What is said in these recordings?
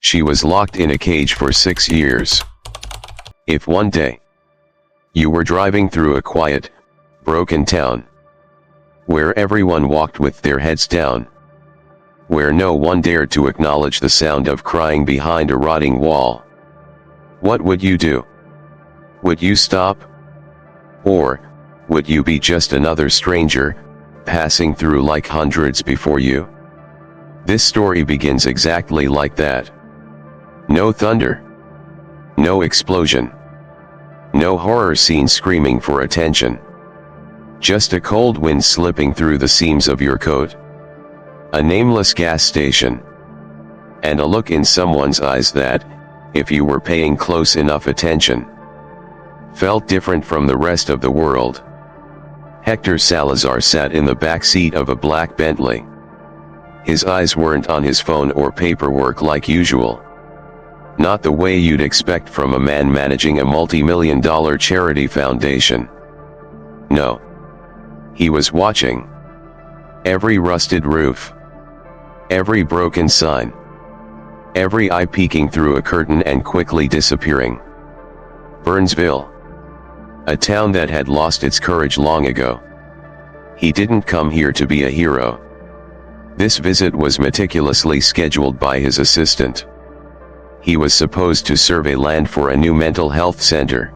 She was locked in a cage for 6 years. If one day you were driving through a quiet, broken town, where everyone walked with their heads down, where no one dared to acknowledge the sound of crying behind a rotting wall, what would you do? Would you stop? Or would you be just another stranger, passing through like hundreds before you? This story begins exactly like that. No thunder. No explosion. No horror scene screaming for attention. Just a cold wind slipping through the seams of your coat. A nameless gas station. And a look in someone's eyes that, if you were paying close enough attention, felt different from the rest of the world. Héctor Salazar sat in the back seat of a black Bentley. His eyes weren't on his phone or paperwork like usual. Not the way you'd expect from a man managing a multi-million-dollar charity foundation. No. He was watching. Every rusted roof. Every broken sign. Every eye peeking through a curtain and quickly disappearing. Burnsville. A town that had lost its courage long ago. He didn't come here to be a hero. This visit was meticulously scheduled by his assistant. He was supposed to survey land for a new mental health center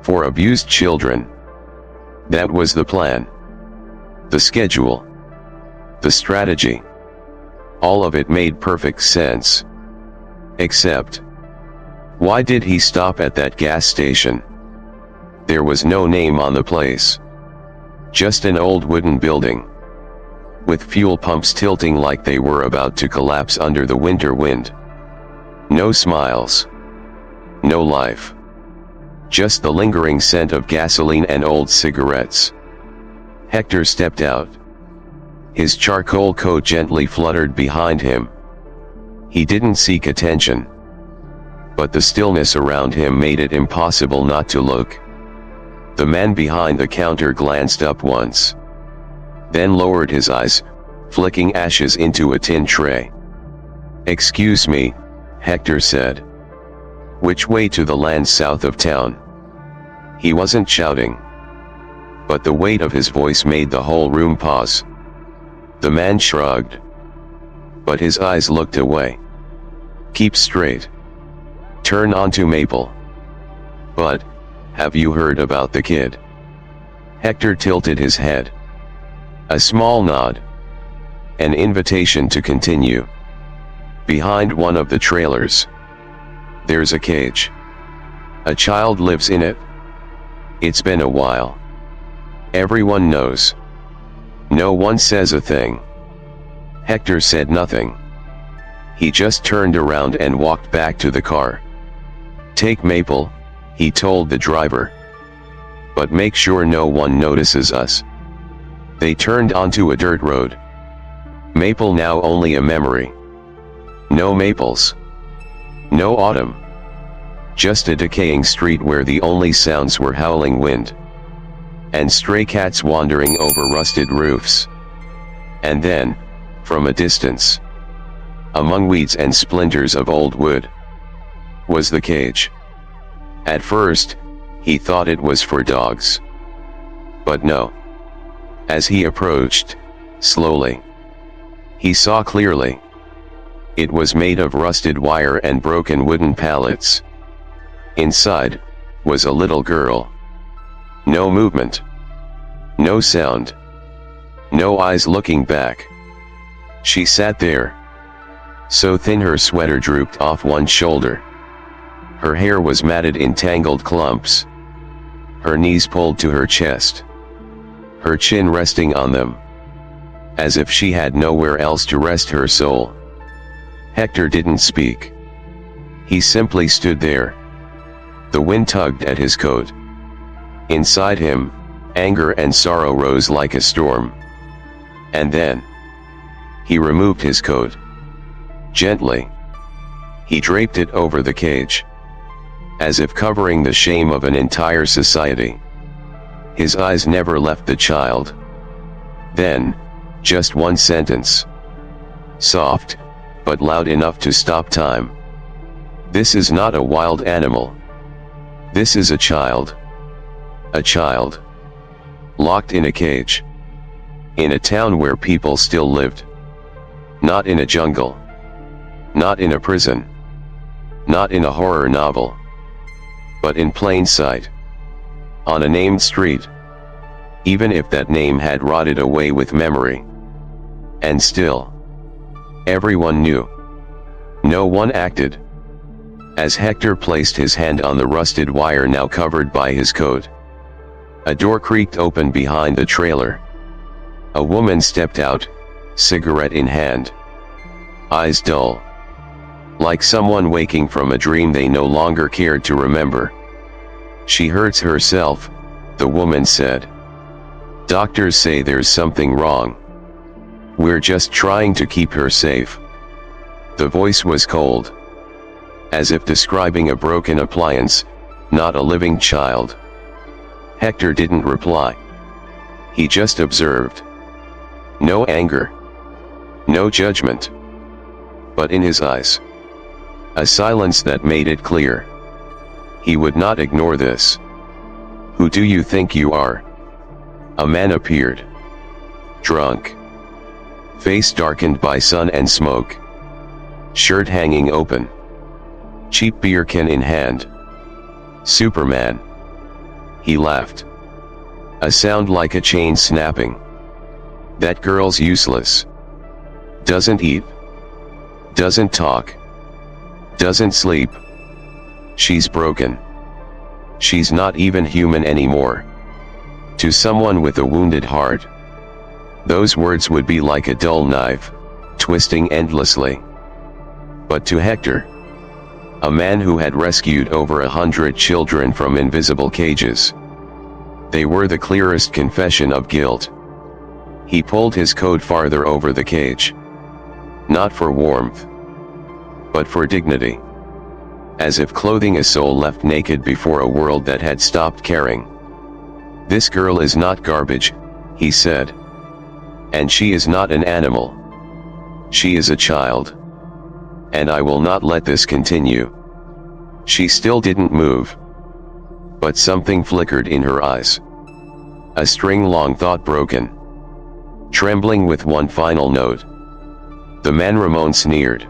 for abused children. That was the plan. The schedule. The strategy. All of it made perfect sense. Except, why did he stop at that gas station? There was no name on the place. Just an old wooden building, with fuel pumps tilting like they were about to collapse under the winter wind. No smiles. No life. Just the lingering scent of gasoline and old cigarettes. Héctor stepped out. His charcoal coat gently fluttered behind him. He didn't seek attention. But the stillness around him made it impossible not to look. The man behind the counter glanced up once. Then lowered his eyes, flicking ashes into a tin tray. "Excuse me," Héctor said. "Which way to the land south of town?" He wasn't shouting. But the weight of his voice made the whole room pause. The man shrugged. But his eyes looked away. "Keep straight. Turn onto Maple." "But, have you heard about the kid?" Héctor tilted his head. A small nod. An invitation to continue. "Behind one of the trailers. There's a cage. A child lives in it. It's been a while. Everyone knows. No one says a thing." Héctor said nothing. He just turned around and walked back to the car. "Take Maple," he told the driver. "But make sure no one notices us." They turned onto a dirt road. Maple now only a memory. No maples. No autumn. Just a decaying street where the only sounds were howling wind. And stray cats wandering over rusted roofs. And then, from a distance, among weeds and splinters of old wood, was the cage. At first, he thought it was for dogs. But no. As he approached, slowly, he saw clearly. It was made of rusted wire and broken wooden pallets. Inside, was a little girl. No movement. No sound. No eyes looking back. She sat there. So thin her sweater drooped off one shoulder. Her hair was matted in tangled clumps. Her knees pulled to her chest. Her chin resting on them. As if she had nowhere else to rest her soul. Héctor didn't speak. He simply stood there. The wind tugged at his coat. Inside him, anger and sorrow rose like a storm. And then, he removed his coat. Gently. He draped it over the cage. As if covering the shame of an entire society. His eyes never left the child. Then, just one sentence. Soft, but loud enough to stop time. This is not a wild animal. This is a child. A child. Locked in a cage. In a town where people still lived. Not in a jungle. Not in a prison. Not in a horror novel. But in plain sight. On a named street. Even if that name had rotted away with memory. And still. Everyone knew. No one acted. As Héctor placed his hand on the rusted wire now covered by his coat. A door creaked open behind the trailer. A woman stepped out, cigarette in hand. Eyes dull. Like someone waking from a dream they no longer cared to remember. She hurts herself, the woman said. Doctors say there's something wrong. We're just trying to keep her safe. The voice was cold. As if describing a broken appliance, not a living child. Héctor didn't reply. He just observed. No anger. No judgment. But in his eyes. A silence that made it clear. He would not ignore this. Who do you think you are? A man appeared. Drunk. Face darkened by sun and smoke. Shirt hanging open. Cheap beer can in hand. Superman. He laughed. A sound like a chain snapping. That girl's useless. Doesn't eat. Doesn't talk. Doesn't sleep. She's broken. She's not even human anymore. To someone with a wounded heart, those words would be like a dull knife, twisting endlessly. But to Héctor, a man who had rescued over 100 children from invisible cages, they were the clearest confession of guilt. He pulled his coat farther over the cage. Not for warmth, but for dignity. As if clothing a soul left naked before a world that had stopped caring. This girl is not garbage, he said. And she is not an animal. She is a child. And I will not let this continue. She still didn't move. But something flickered in her eyes. A string-long thought broken. Trembling with one final note. The man Ramon sneered.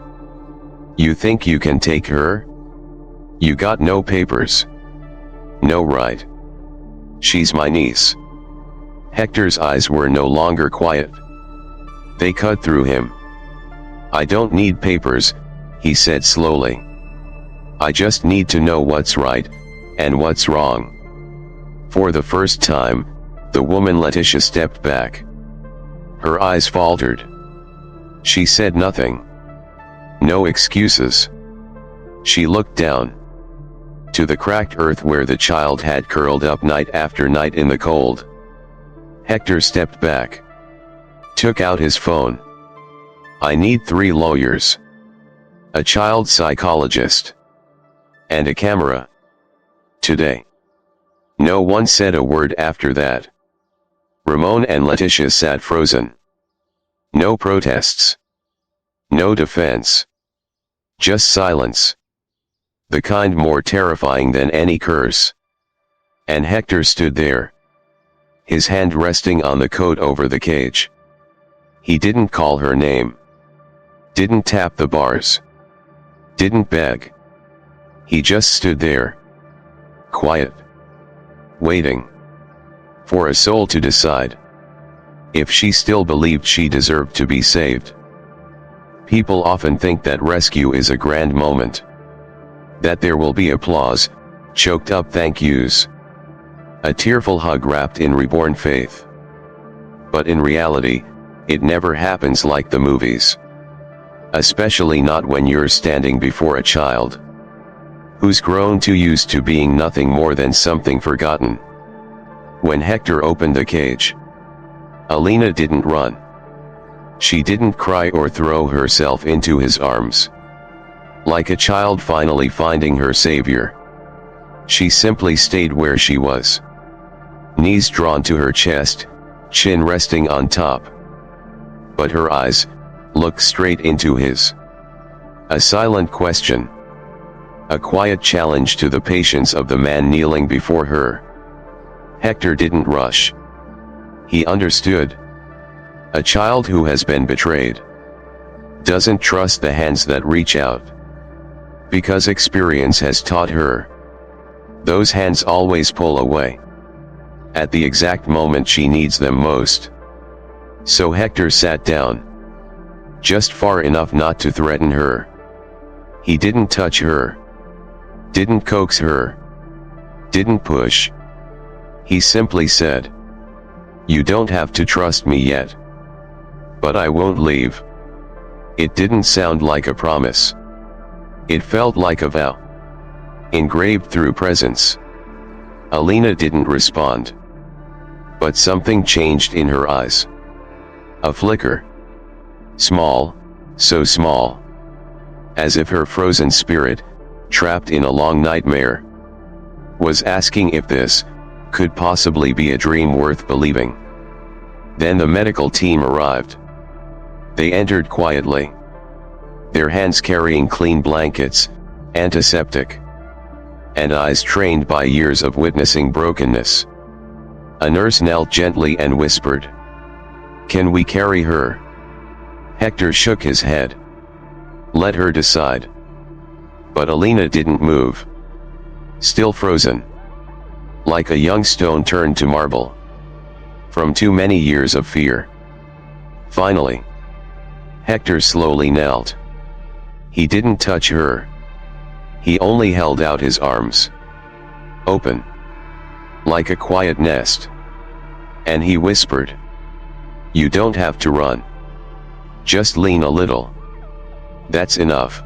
You think you can take her? You got no papers. No right. She's my niece. Héctor's eyes were no longer quiet. They cut through him. I don't need papers, he said slowly. I just need to know what's right, and what's wrong. For the first time, the woman Letitia stepped back. Her eyes faltered. She said nothing. No excuses. She looked down. To the cracked earth where the child had curled up night after night in the cold. Héctor stepped back. Took out his phone. I need 3 lawyers. A child psychologist. And a camera. Today. No one said a word after that. Ramon and Letitia sat frozen. No protests. No defense. Just silence. The kind more terrifying than any curse. And Héctor stood there. His hand resting on the coat over the cage. He didn't call her name. Didn't tap the bars. Didn't beg. He just stood there. Quiet. Waiting. For a soul to decide. If she still believed she deserved to be saved. People often think that rescue is a grand moment. That there will be applause, choked up thank yous. A tearful hug wrapped in reborn faith. But in reality, it never happens like the movies. Especially not when you're standing before a child. Who's grown too used to being nothing more than something forgotten. When Héctor opened the cage, Elina didn't run. She didn't cry or throw herself into his arms. Like a child finally finding her savior. She simply stayed where she was. Knees drawn to her chest, chin resting on top. But her eyes looked straight into his. A silent question. A quiet challenge to the patience of the man kneeling before her. Héctor didn't rush. He understood. A child who has been betrayed doesn't trust the hands that reach out. Because experience has taught her, those hands always pull away at the exact moment she needs them most. So Héctor sat down, just far enough not to threaten her. He didn't touch her, didn't coax her, didn't push. He simply said, "You don't have to trust me yet, but I won't leave." It didn't sound like a promise. It felt like a vow, engraved through presence. Elina didn't respond, but something changed in her eyes. A flicker. Small, so small, as if her frozen spirit, trapped in a long nightmare, was asking if this could possibly be a dream worth believing. Then the medical team arrived. They entered quietly, their hands carrying clean blankets, antiseptic, and eyes trained by years of witnessing brokenness. A nurse knelt gently and whispered, "Can we carry her?" Héctor shook his head. Let her decide. But Elina didn't move. Still frozen, like a young stone turned to marble, from too many years of fear. Finally, Héctor slowly knelt. He didn't touch her. He only held out his arms, open, like a quiet nest. And he whispered, "You don't have to run. Just lean a little. That's enough."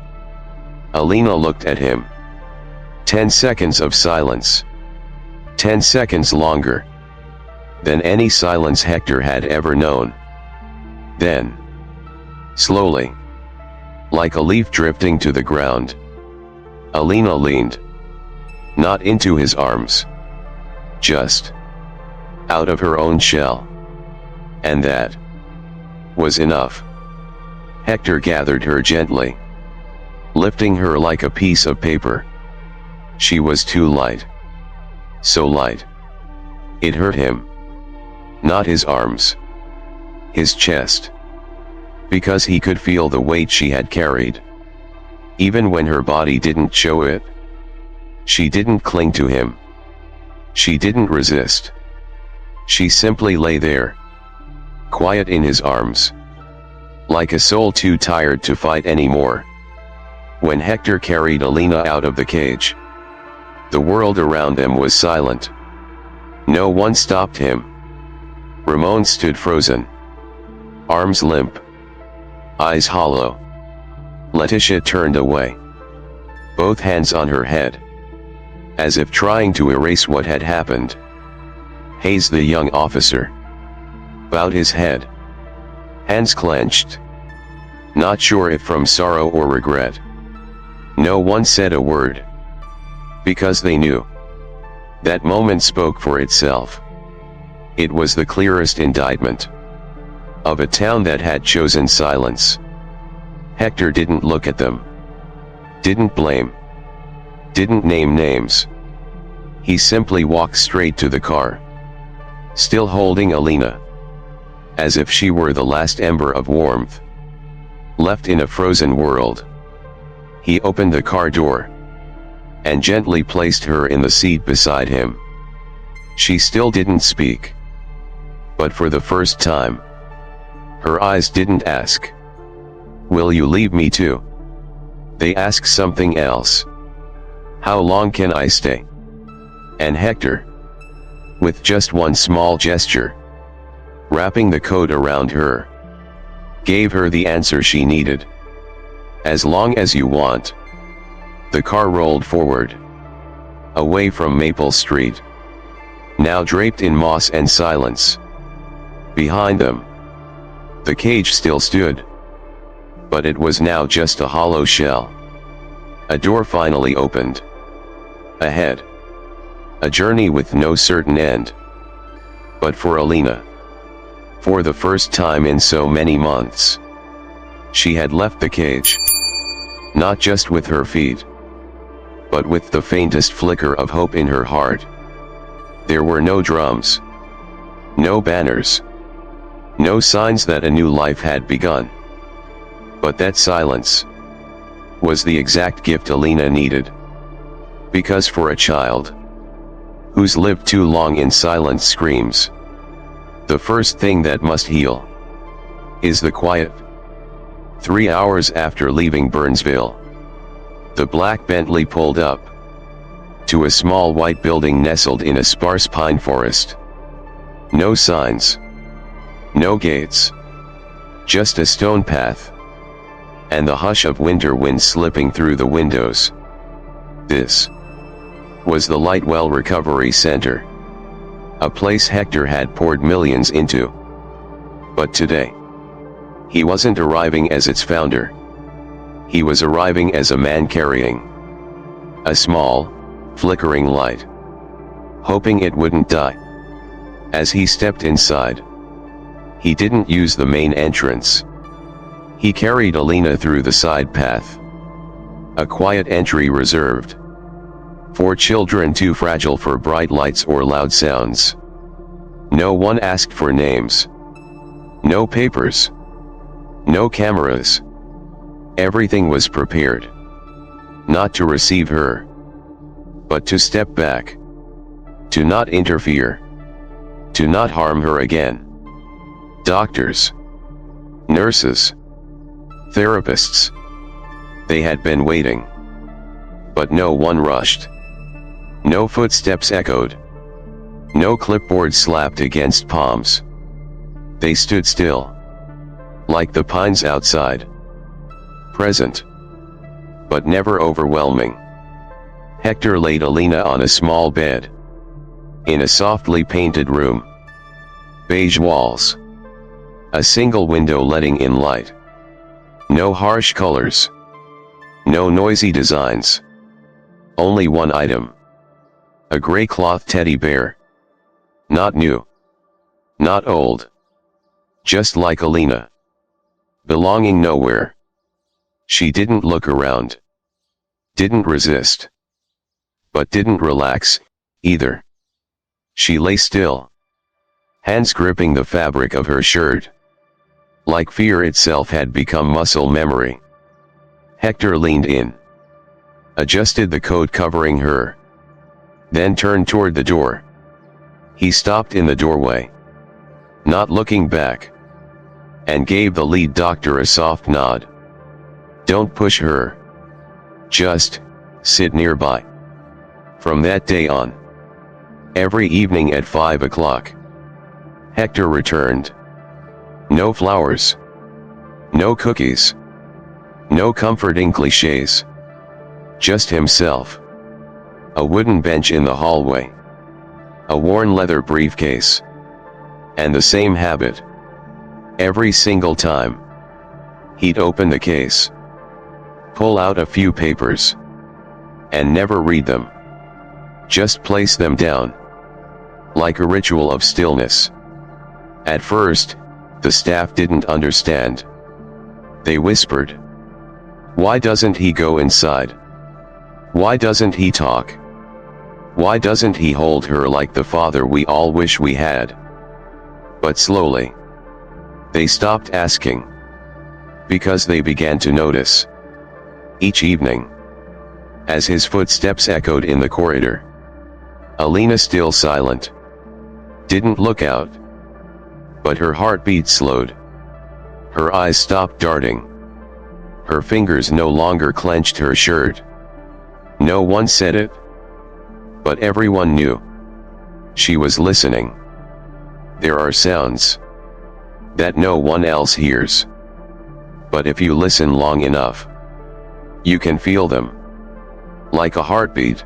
Elina looked at him. 10 seconds of silence. 10 seconds longer than any silence Héctor had ever known. Then, slowly, like a leaf drifting to the ground, Elina leaned. Not into his arms, just out of her own shell. And that was enough. Héctor gathered her gently, lifting her like a piece of paper. She was too light. So light. It hurt him. Not his arms, his chest. Because he could feel the weight she had carried. Even when her body didn't show it. She didn't cling to him. She didn't resist. She simply lay there, quiet in his arms, like a soul too tired to fight anymore. When Héctor carried Elina out of the cage, the world around them was silent. No one stopped him. Ramon stood frozen, arms limp, eyes hollow. Letitia turned away, both hands on her head, as if trying to erase what had happened. Hayes, the young officer, bowed his head, hands clenched, not sure if from sorrow or regret. No one said a word, because they knew. That moment spoke for itself. It was the clearest indictment of a town that had chosen silence. Héctor didn't look at them, didn't blame, didn't name names. He simply walked straight to the car, still holding Elina, as if she were the last ember of warmth left in a frozen world. He opened the car door and gently placed her in the seat beside him. She still didn't speak, but for the first time, her eyes didn't ask, "Will you leave me too?" They asked something else. "How long can I stay?" And Héctor, with just one small gesture, wrapping the coat around her, gave her the answer she needed. "As long as you want." The car rolled forward, away from Maple Street, now draped in moss and silence. Behind them, the cage still stood, but it was now just a hollow shell. A door finally opened. Ahead, a journey with no certain end. But for Elina, for the first time in so many months, she had left the cage. not just with her feet, but with the faintest flicker of hope in her heart. There were no drums, no banners, no signs that a new life had begun. But that silence was the exact gift Elina needed. Because for a child who's lived too long in silent screams, the first thing that must heal is the quiet. 3 hours after leaving Burnsville, the black Bentley pulled up to a small white building nestled in a sparse pine forest. No signs, no gates, just a stone path, and the hush of winter wind slipping through the windows. This was the Lightwell Recovery Center, a place Héctor had poured millions into. But today, he wasn't arriving as its founder. He was arriving as a man carrying a small, flickering light, hoping it wouldn't die. As he stepped inside, he didn't use the main entrance. He carried Elina through the side path, a quiet entry reserved for children too fragile for bright lights or loud sounds. No one asked for names, no papers, no cameras. Everything was prepared, not to receive her, but to step back, to not interfere, to not harm her again. Doctors, nurses, therapists, they had been waiting. But no one rushed. No footsteps echoed. No clipboard slapped against palms. They stood still, like the pines outside. Present, but never overwhelming. Héctor laid Elina on a small bed, in a softly painted room. Beige walls, a single window letting in light. No harsh colors, no noisy designs. Only one item, a gray cloth teddy bear. Not new, not old, just like Elina, belonging nowhere. She didn't look around, didn't resist, but didn't relax, either. She lay still, hands gripping the fabric of her shirt, like fear itself had become muscle memory. Héctor leaned in, adjusted the coat covering her, then turned toward the door. He stopped in the doorway, not looking back, and gave the lead doctor a soft nod. Don't push her. Just sit nearby. From that day on, every evening at 5 o'clock, Héctor returned. No flowers, no cookies, no comforting cliches. Just himself. A wooden bench in the hallway, a worn leather briefcase, and the same habit. Every single time, he'd open the case, pull out a few papers, and never read them. Just place them down, like a ritual of stillness. At first, the staff didn't understand. They whispered, "Why doesn't he go inside? Why doesn't he talk? Why doesn't he hold her like the father we all wish we had?" But slowly, they stopped asking, because they began to notice. Each evening, as his footsteps echoed in the corridor, Elina, still silent, didn't look out. But her heartbeat slowed. Her eyes stopped darting. Her fingers no longer clenched her shirt. No one said it, but everyone knew. She was listening. There are sounds that no one else hears. But if you listen long enough, you can feel them. Like a heartbeat.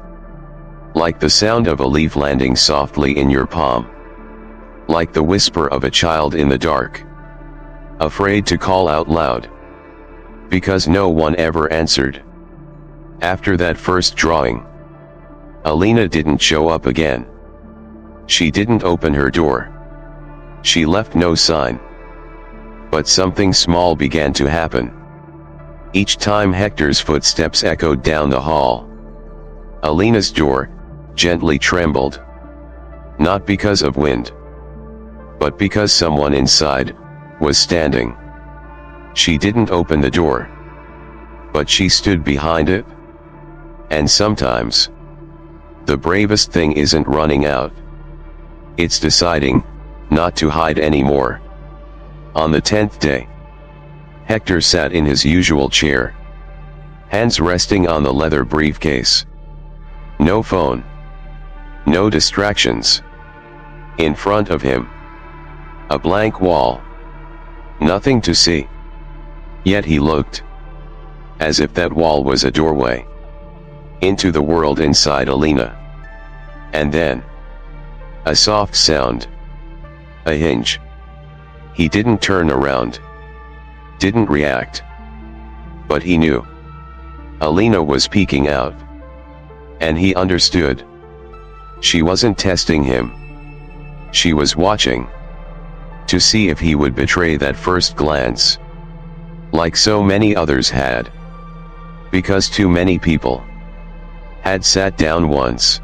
Like the sound of a leaf landing softly in your palm. Like the whisper of a child in the dark, afraid to call out loud, because no one ever answered. After that first drawing, Elina didn't show up again. She didn't open her door. She left no sign. But something small began to happen. Each time Héctor's footsteps echoed down the hall, Elina's door gently trembled. Not because of wind, but because someone inside was standing. She didn't open the door, but she stood behind it. And sometimes, the bravest thing isn't running out. It's deciding not to hide anymore. On the 10th day, Héctor sat in his usual chair, hands resting on the leather briefcase. No phone. No distractions. In front of him, a blank wall. Nothing to see. Yet he looked, as if that wall was a doorway into the world inside Elina. And then, a soft sound. A hinge. He didn't turn around. Didn't react. But he knew. Elina was peeking out. And he understood. She wasn't testing him. She was watching. To see if he would betray that first glance. Like so many others had. Because too many people had sat down once,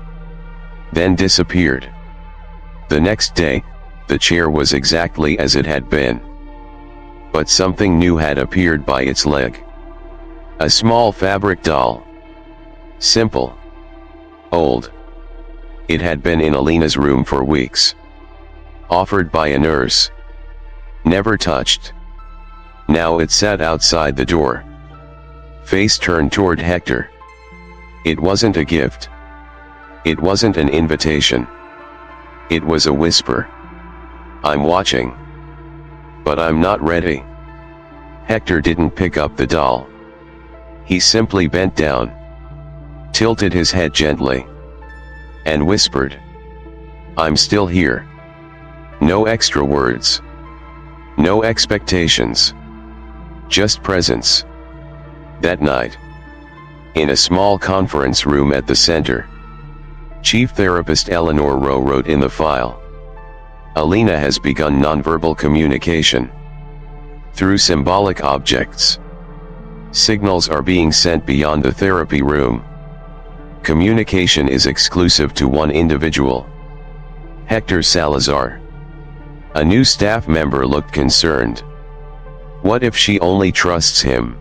then disappeared. The next day, the chair was exactly as it had been. But something new had appeared by its leg. A small fabric doll. Simple. Old. It had been in Elina's room for weeks. Offered by a nurse. Never touched. Now it sat outside the door. Face turned toward Héctor. It wasn't a gift. It wasn't an invitation. It was a whisper. I'm watching. But I'm not ready. Héctor didn't pick up the doll. He simply bent down, tilted his head gently, and whispered, I'm still here. No extra words. No expectations. Just presence. That night, in a small conference room at the center, Chief Therapist Eleanor Rowe wrote in the file, Elina has begun nonverbal communication. Through symbolic objects. Signals are being sent beyond the therapy room. Communication is exclusive to one individual. Héctor Salazar. A new staff member looked concerned. What if she only trusts him?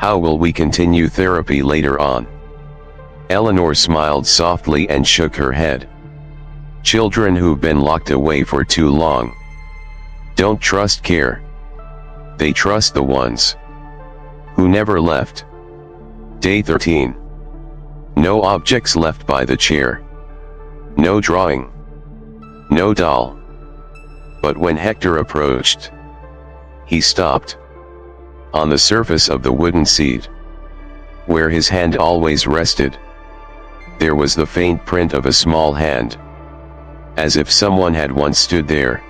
How will we continue therapy later on? Eleanor smiled softly and shook her head. Children who've been locked away for too long don't trust care. They trust the ones who never left. Day 13. No objects left by the chair. No drawing. No doll. But when Héctor approached, he stopped. On the surface of the wooden seat, where his hand always rested, there was the faint print of a small hand. As if someone had once stood there,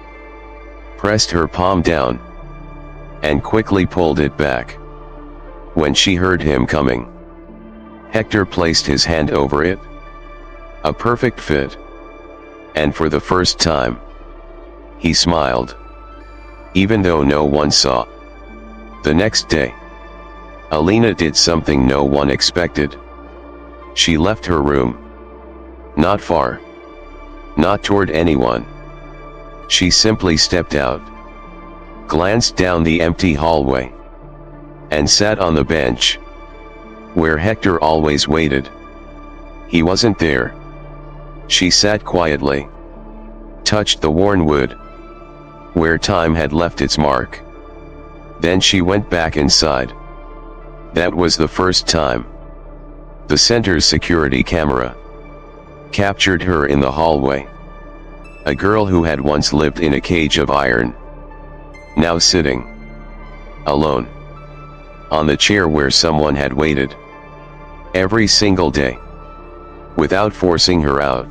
pressed her palm down, and quickly pulled it back. When she heard him coming, Héctor placed his hand over it. A perfect fit. And for the first time, he smiled. Even though no one saw. The next day, Elina did something no one expected. She left her room. Not far. Not toward anyone. She simply stepped out, glanced down the empty hallway, and sat on the bench, where Héctor always waited. He wasn't there. She sat quietly, touched the worn wood, where time had left its mark. Then she went back inside. That was the first time. The center's security camera captured her in the hallway. A girl who had once lived in a cage of iron, now sitting alone on the chair where someone had waited every single day, without forcing her out,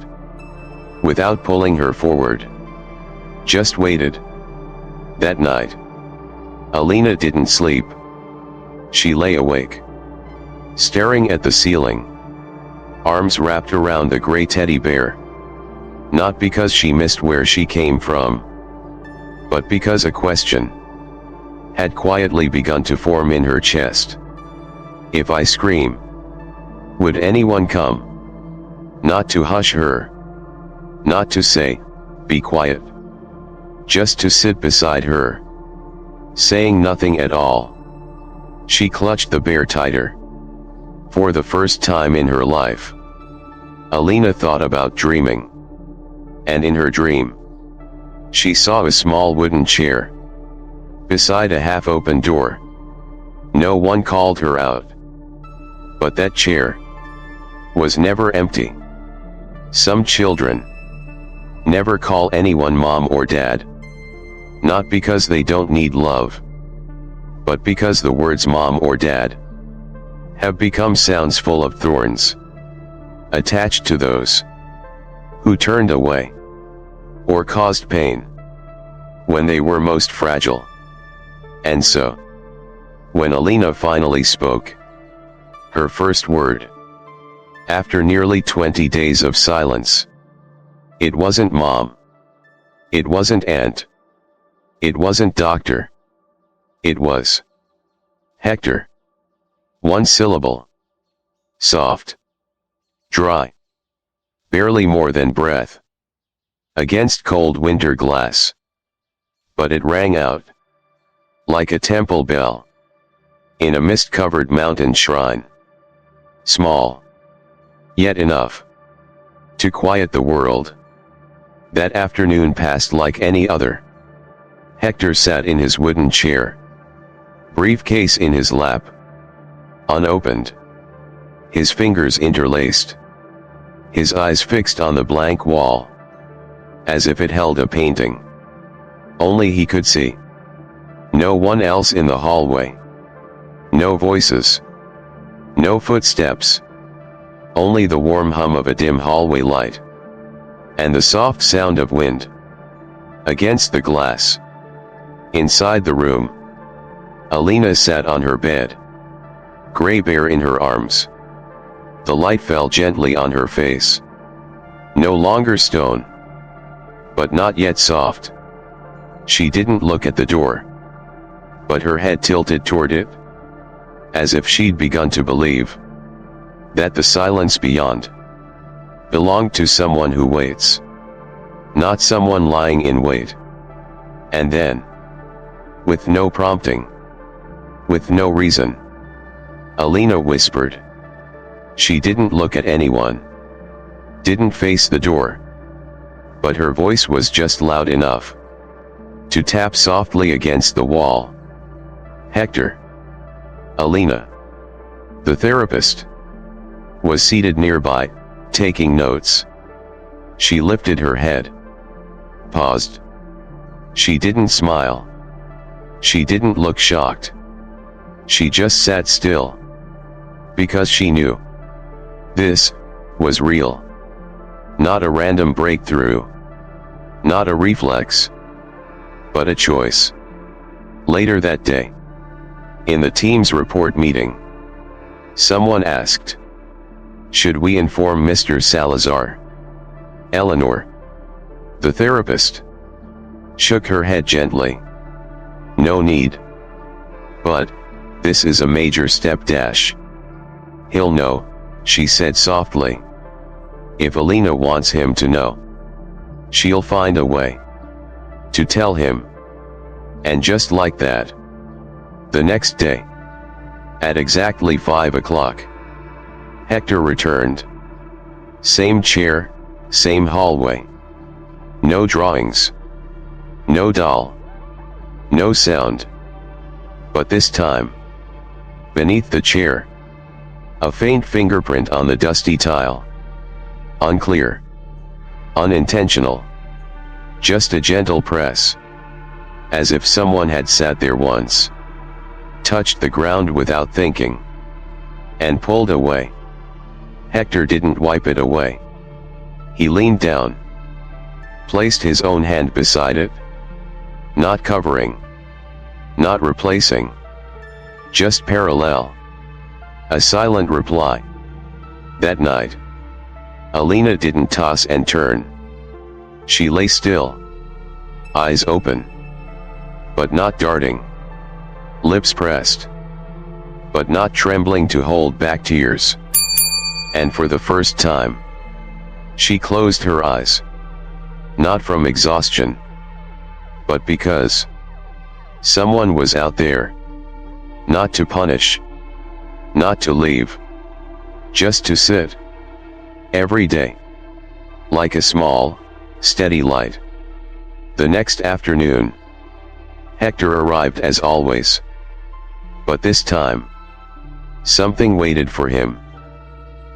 without pulling her forward, just waited. That night, Elina didn't sleep. She lay awake, staring at the ceiling, arms wrapped around the gray teddy bear. Not because she missed where she came from, but because a question had quietly begun to form in her chest. If I scream, would anyone come? Not to hush her. Not to say, be quiet. Just to sit beside her, saying nothing at all. She clutched the bear tighter. For the first time in her life, Elina thought about dreaming. And in her dream, she saw a small wooden chair beside a half-open door. No one called her out. But that chair was never empty. Some children never call anyone mom or dad. Not because they don't need love, but because the words mom or dad have become sounds full of thorns, attached to those who turned away or caused pain when they were most fragile. And so, when Elina finally spoke, her first word, after nearly 20 days of silence, it wasn't mom. It wasn't aunt. It wasn't doctor. It was Héctor. One syllable. Soft. Dry. Barely more than breath. Against cold winter glass. But it rang out like a temple bell in a mist-covered mountain shrine. Small, yet enough to quiet the world. That afternoon passed like any other. Héctor sat in his wooden chair, briefcase in his lap, unopened, his fingers interlaced, his eyes fixed on the blank wall, as if it held a painting. Only he could see. No one else in the hallway. No voices. No footsteps. Only the warm hum of a dim hallway light. And the soft sound of wind against the glass. Inside the room, Elina sat on her bed, gray bear in her arms. The light fell gently on her face. No longer stone, but not yet soft. She didn't look at the door, but her head tilted toward it, as if she'd begun to believe that the silence beyond belonged to someone who waits, not someone lying in wait. And then, with no prompting, with no reason, Elina whispered. She didn't look at anyone, didn't face the door, but her voice was just loud enough to tap softly against the wall. Héctor. Elina, the therapist, was seated nearby, taking notes. She lifted her head, paused. She didn't smile. She didn't look shocked. She just sat still. Because she knew this was real. Not a random breakthrough. Not a reflex. But a choice. Later that day, in the team's report meeting, someone asked, "Should we inform Mr. Salazar?" Eleanor, the therapist, shook her head gently. No need. But, this is a major step dash. He'll know, she said softly. If Elina wants him to know, she'll find a way to tell him. And just like that, the next day, at exactly 5 o'clock, Héctor returned. Same chair, same hallway. No drawings. No doll. No sound. But this time, beneath the chair, a faint fingerprint on the dusty tile. Unclear. Unintentional. Just a gentle press. As if someone had sat there once, touched the ground without thinking, and pulled away. Héctor didn't wipe it away. He leaned down, placed his own hand beside it. Not covering. Not replacing. Just parallel. A silent reply. That night, Elina didn't toss and turn. She lay still, eyes open, but not darting. lips pressed, but not trembling to hold back tears. And for the first time, she closed her eyes. Not from exhaustion, but because someone was out there. Not to punish, not to leave, just to sit. Every day, like a small, steady light. The next afternoon, Héctor arrived as always. But this time, something waited for him.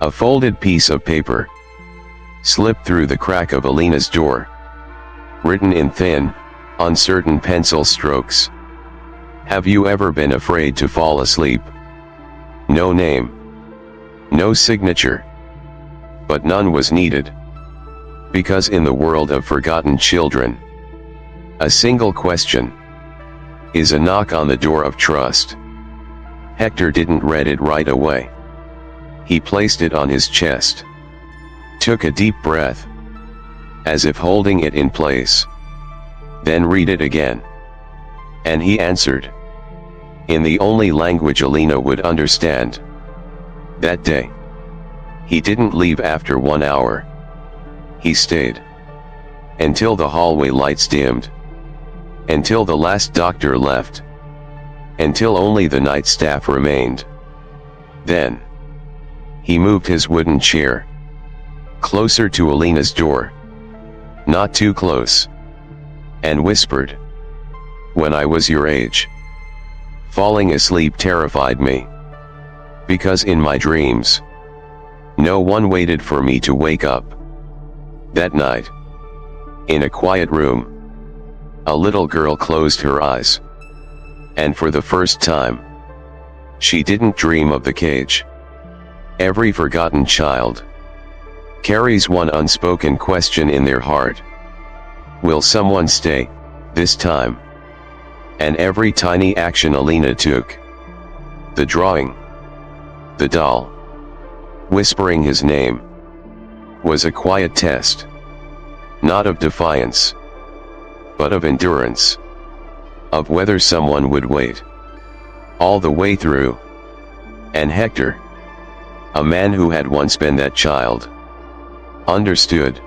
A folded piece of paper slipped through the crack of Elina's door. Written in thin, uncertain pencil strokes. Have you ever been afraid to fall asleep? No name. No signature. But none was needed. Because in the world of forgotten children, a single question is a knock on the door of trust. Héctor didn't read it right away. He placed it on his chest. Took a deep breath, as if holding it in place. Then read it again. And he answered. In the only language Elina would understand. That day, he didn't leave after 1 hour. He stayed. Until the hallway lights dimmed. Until the last doctor left. Until only the night staff remained. Then, he moved his wooden chair closer to Elina's door. Not too close. And whispered. When I was your age, falling asleep terrified me. Because in my dreams, no one waited for me to wake up. That night, in a quiet room, a little girl closed her eyes. And for the first time, she didn't dream of the cage. Every forgotten child carries one unspoken question in their heart. Will someone stay, this time? And every tiny action Elina took, the drawing, the doll, whispering his name, was a quiet test. Not of defiance, but of endurance. Of whether someone would wait all the way through. And Héctor, a man who had once been that child, understood.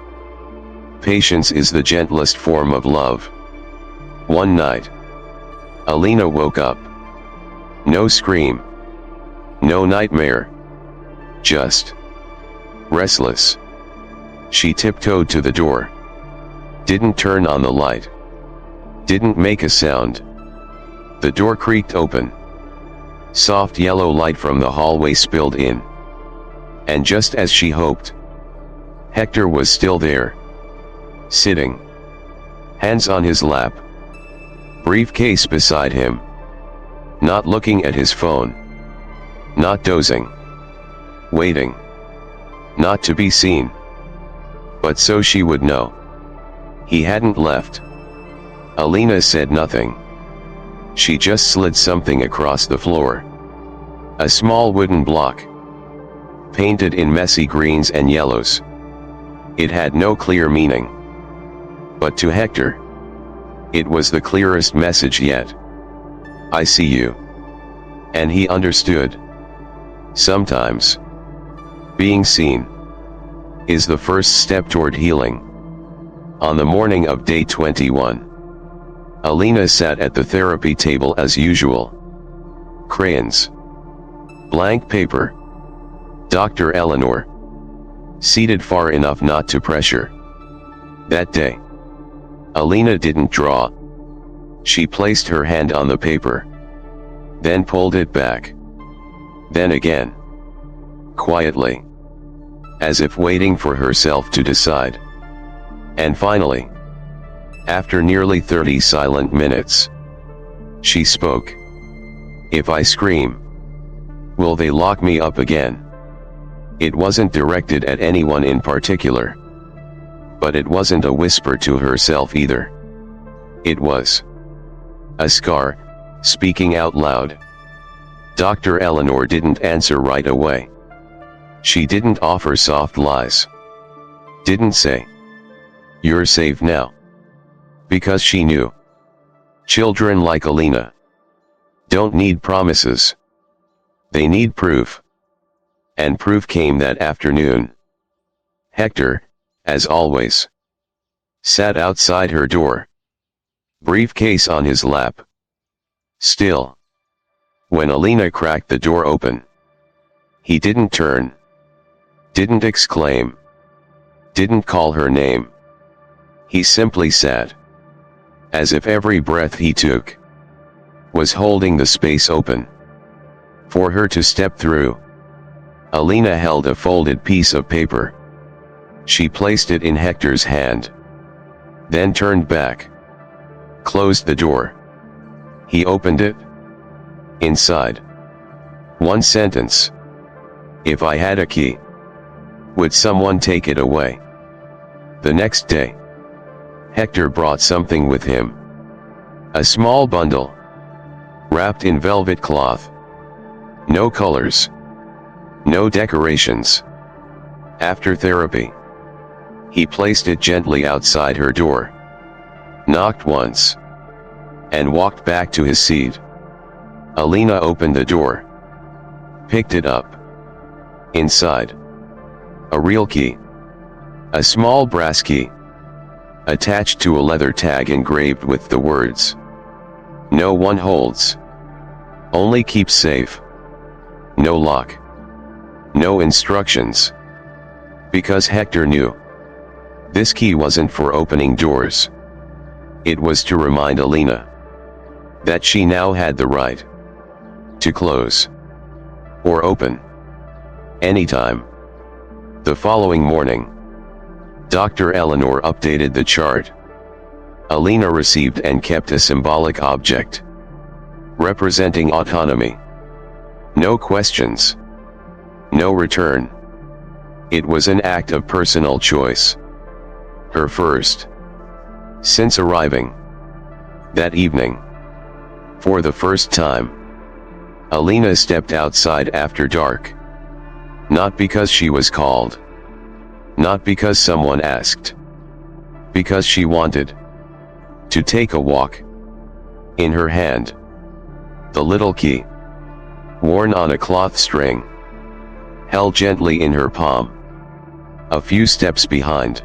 Patience is the gentlest form of love. One night, Elina woke up. No scream. No nightmare. Just restless. She tiptoed to the door. Didn't turn on the light. Didn't make a sound. The door creaked open. Soft yellow light from the hallway spilled in. And just as she hoped, Héctor was still there. Sitting. Hands on his lap. Briefcase beside him. Not looking at his phone. Not dozing. Waiting. Not to be seen. But so she would know. He hadn't left. Elina said nothing. She just slid something across the floor. A small wooden block. Painted in messy greens and yellows. It had no clear meaning. But to Héctor, it was the clearest message yet. I see you. And he understood. Sometimes, being seen is the first step toward healing. On the morning of day 21, Elina sat at the therapy table as usual. Crayons. Blank paper. Dr. Eleanor. Seated far enough not to pressure. That day, Elina didn't draw. She placed her hand on the paper. Then pulled it back. Then again. Quietly. As if waiting for herself to decide. And finally, after nearly 30 silent minutes, she spoke. If I scream, will they lock me up again? It wasn't directed at anyone in particular. But it wasn't a whisper to herself either. It was a scar, speaking out loud. Dr. Eleanor didn't answer right away. She didn't offer soft lies. Didn't say, "You're safe now." Because she knew. Children like Elina don't need promises. They need proof. And proof came that afternoon. Héctor, as always, sat outside her door, briefcase on his lap. Still, when Elina cracked the door open, he didn't turn, didn't exclaim, didn't call her name. He simply sat, as if every breath he took was holding the space open for her to step through. Elina held a folded piece of paper. She placed it in Héctor's hand, then turned back, closed the door. He opened it. Inside, one sentence: "If I had a key, would someone take it away?" The next day, Héctor brought something with him. A small bundle, wrapped in velvet cloth. No colors, no decorations. After therapy, he placed it gently outside her door, knocked once, and walked back to his seat. Elina opened the door, picked it up. Inside, a real key. A small brass key, attached to a leather tag engraved with the words, "No one holds. Only keep safe." No lock. No instructions. Because Héctor knew, this key wasn't for opening doors. It was to remind Elina that she now had the right to close or open anytime. The following morning, Dr. Eleanor updated the chart. Elina received and kept a symbolic object representing autonomy. No questions. No return. It was an act of personal choice. Her first since arriving that evening. For the first time, Elina stepped outside after dark. Not because she was called. Not because someone asked. Because she wanted to take a walk. In her hand, the little key, worn on a cloth string, held gently in her palm. A few steps behind,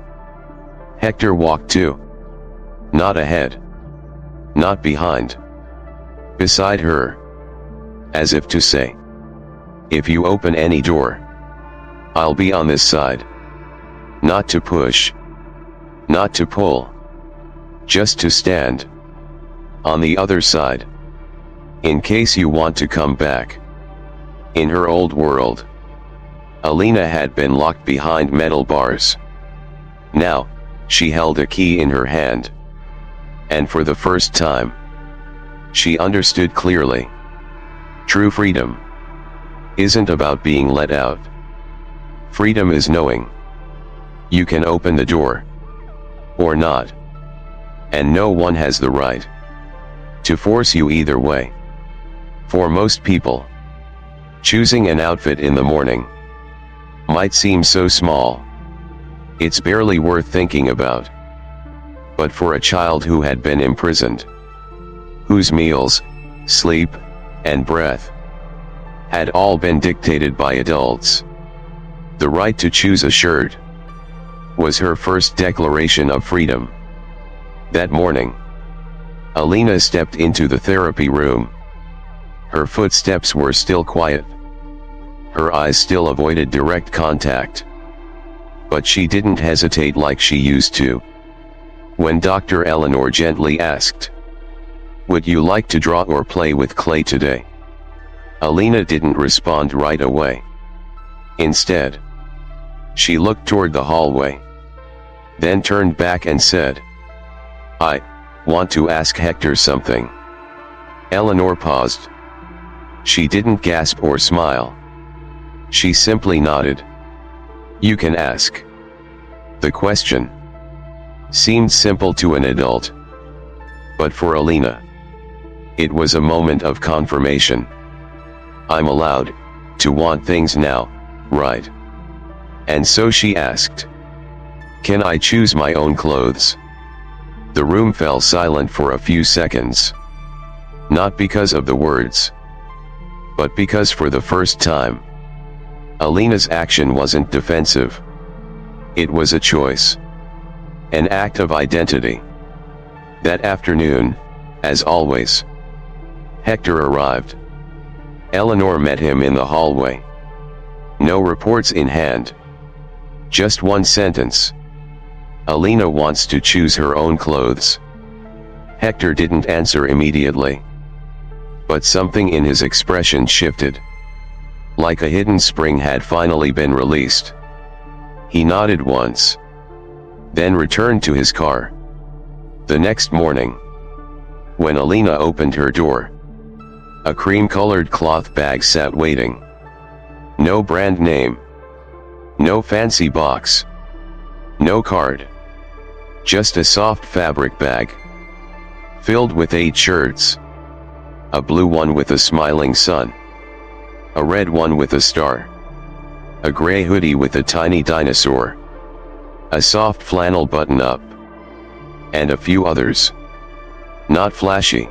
Héctor walked too. Not ahead. Not behind. Beside her. As if to say, if you open any door, I'll be on this side. Not to push. Not to pull. Just to stand on the other side. In case you want to come back. In her old world, Elina had been locked behind metal bars. Now, she held a key in her hand. And for the first time, she understood clearly. True freedom isn't about being let out. Freedom is knowing you can open the door or not. And no one has the right to force you either way. For most people, choosing an outfit in the morning might seem so small, it's barely worth thinking about. But for a child who had been imprisoned, whose meals, sleep, and breath had all been dictated by adults, the right to choose a shirt was her first declaration of freedom. That morning, Elina stepped into the therapy room. Her footsteps were still quiet. Her eyes still avoided direct contact. But she didn't hesitate like she used to. When Dr. Eleanor gently asked, "Would you like to draw or play with clay today?" Elina didn't respond right away. Instead, she looked toward the hallway, then turned back and said, "I want to ask Héctor something." Eleanor paused. She didn't gasp or smile. She simply nodded. "You can ask." The question seemed simple to an adult, but for Elina, it was a moment of confirmation. "I'm allowed to want things now, right?" And so she asked, "Can I choose my own clothes?" The room fell silent for a few seconds. Not because of the words, but because for the first time, Elina's action wasn't defensive. It was a choice. An act of identity. That afternoon, as always, Héctor arrived. Eleanor met him in the hallway. No reports in hand. Just one sentence. Elina wants to choose her own clothes. Héctor didn't answer immediately. But something in his expression shifted. Like a hidden spring had finally been released. He nodded once. Then returned to his car. The next morning, when Elina opened her door, a cream-colored cloth bag sat waiting. No brand name. No fancy box. No card. Just a soft fabric bag. Filled with 8 shirts. A blue one with a smiling sun. A red one with a star. A gray hoodie with a tiny dinosaur. A soft flannel button-up. And a few others. Not flashy.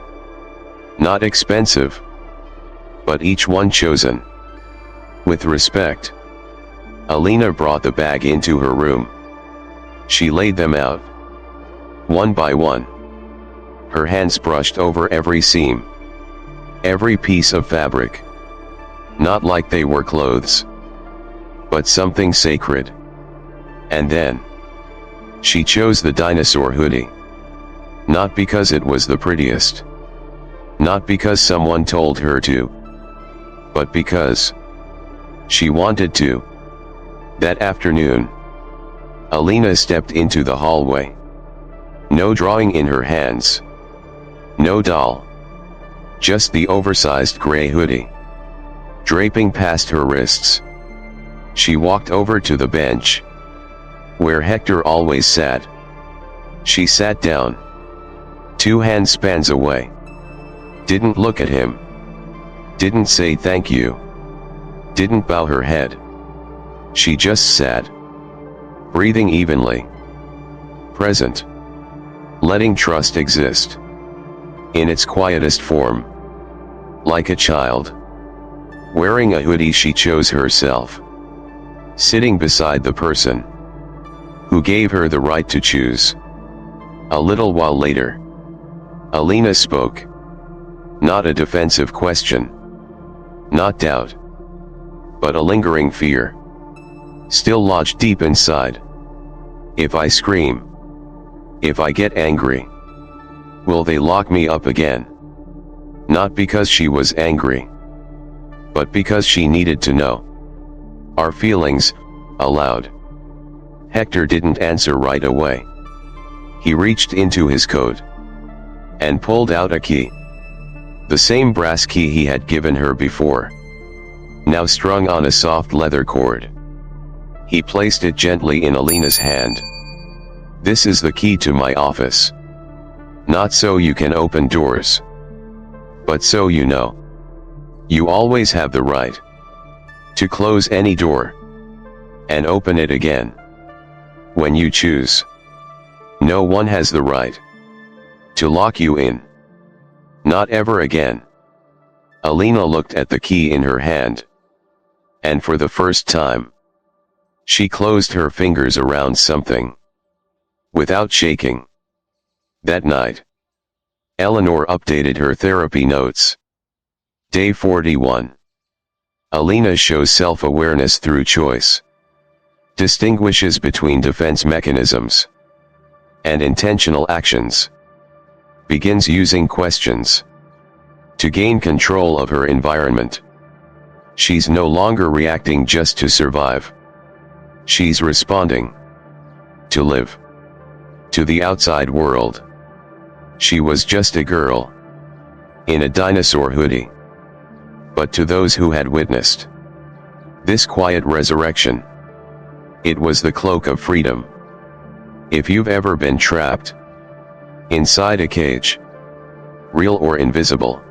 Not expensive. But each one chosen. With respect. Elina brought the bag into her room. She laid them out. One by one. Her hands brushed over every seam. Every piece of fabric. Not like they were clothes. But something sacred. And then, she chose the dinosaur hoodie. Not because it was the prettiest. Not because someone told her to. But because she wanted to. That afternoon, Elina stepped into the hallway. No drawing in her hands. No doll. Just the oversized gray hoodie, draping past her wrists. She walked over to the bench, where Héctor always sat. She sat down, 2 handspans away. Didn't look at him. Didn't say thank you. Didn't bow her head. She just sat, breathing evenly. Present. Letting trust exist. In its quietest form. Like a child. Wearing a hoodie she chose herself. Sitting beside the person who gave her the right to choose. A little while later, Elina spoke. Not a defensive question. Not doubt. But a lingering fear. Still lodged deep inside. If I scream, if I get angry, will they lock me up again? Not because she was angry, but because she needed to know. Our feelings, aloud. Héctor didn't answer right away. He reached into his coat and pulled out a key. The same brass key he had given her before. Now strung on a soft leather cord. He placed it gently in Elina's hand. This is the key to my office. Not so you can open doors, but so you know. You always have the right to close any door and open it again when you choose. No one has the right to lock you in. Not ever again. Elina looked at the key in her hand, and for the first time, she closed her fingers around something without shaking. That night, Eleanor updated her therapy notes. Day 41. Elina shows self-awareness through choice. Distinguishes between defense mechanisms and intentional actions. Begins using questions to gain control of her environment. She's no longer reacting just to survive. She's responding to live. To the outside world. She was just a girl in a dinosaur hoodie. But to those who had witnessed this quiet resurrection, it was the cloak of freedom. If you've ever been trapped inside a cage, real or invisible,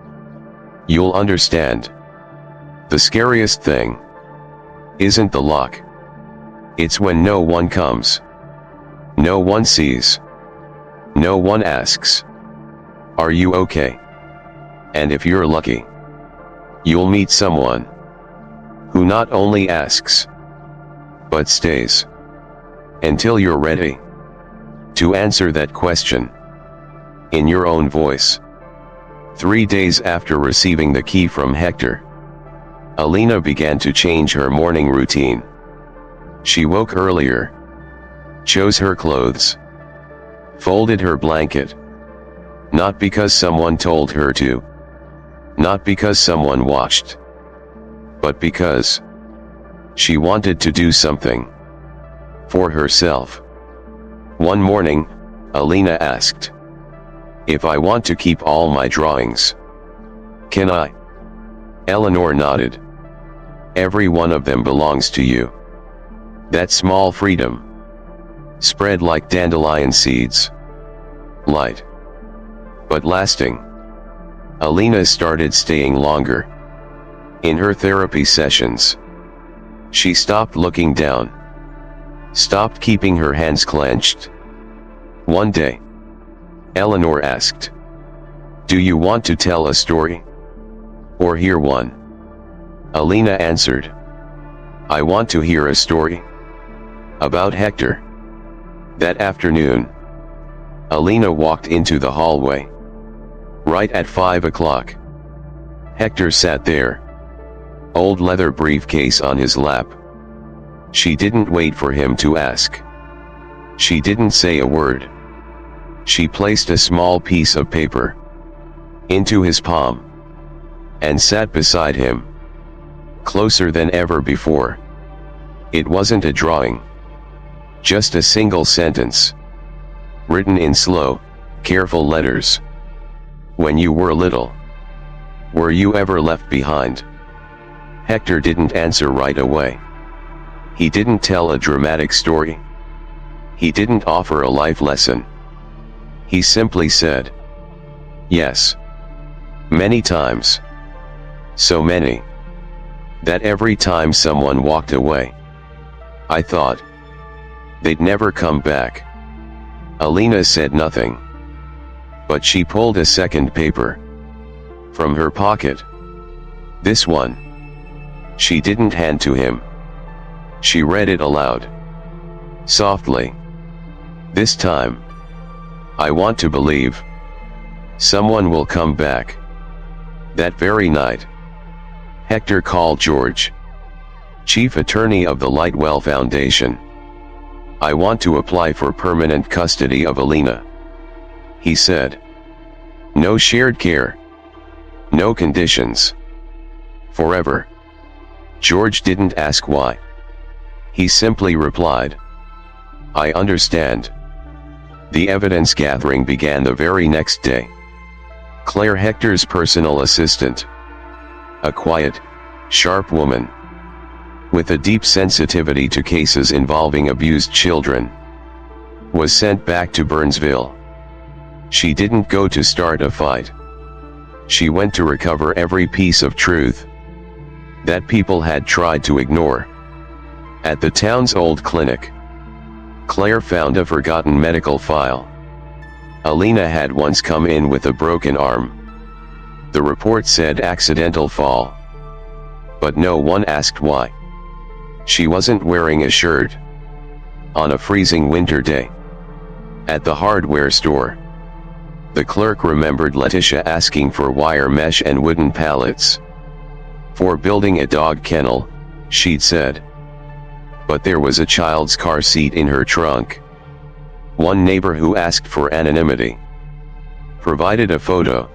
you'll understand. The scariest thing isn't the lock. It's when no one comes. No one sees. No one asks, "Are you okay?" And if you're lucky, you'll meet someone who not only asks, but stays until you're ready to answer that question in your own voice. 3 days after receiving the key from Héctor, Elina began to change her morning routine. She woke earlier, chose her clothes, folded her blanket, not because someone told her to, not because someone watched, but because she wanted to do something for herself. One morning, Elina asked, "If I want to keep all my drawings, can I?" Eleanor nodded. "Every one of them belongs to you. That small freedom, spread like dandelion seeds, light, but lasting." Elina started staying longer in her therapy sessions. She stopped looking down, stopped keeping her hands clenched. One day, Eleanor asked, "Do you want to tell a story or hear one?" Elina answered, "I want to hear a story about Héctor." That afternoon, Elina walked into the hallway. Right at 5 o'clock, Héctor sat there, old leather briefcase on his lap. She didn't wait for him to ask. She didn't say a word. She placed a small piece of paper into his palm and sat beside him, closer than ever before. It wasn't a drawing, just a single sentence, written in slow, careful letters. "When you were little, were you ever left behind?" Héctor didn't answer right away. He didn't tell a dramatic story. He didn't offer a life lesson. He simply said, "Yes." Many times. So many, that every time someone walked away, I thought they'd never come back. Elina said nothing, but she pulled a second paper from her pocket. This one. She didn't hand to him. She read it aloud, softly. "This time, I want to believe someone will come back." That very night, Héctor called George, chief attorney of the Lightwell Foundation. "I want to apply for permanent custody of Elina," he said. "No shared care. No conditions. Forever." George didn't ask why. He simply replied, "I understand." The evidence gathering began the very next day. Claire, Héctor's personal assistant, a quiet, sharp woman with a deep sensitivity to cases involving abused children, was sent back to Burnsville. She didn't go to start a fight. She went to recover every piece of truth that people had tried to ignore. At the town's old clinic, Claire found a forgotten medical file. Elina had once come in with a broken arm. The report said accidental fall, but no one asked why. She wasn't wearing a shirt on a freezing winter day at the hardware store. The clerk remembered Letitia asking for wire mesh and wooden pallets for building a dog kennel, she'd said. But there was a child's car seat in her trunk. One neighbor, who asked for anonymity, provided a photo.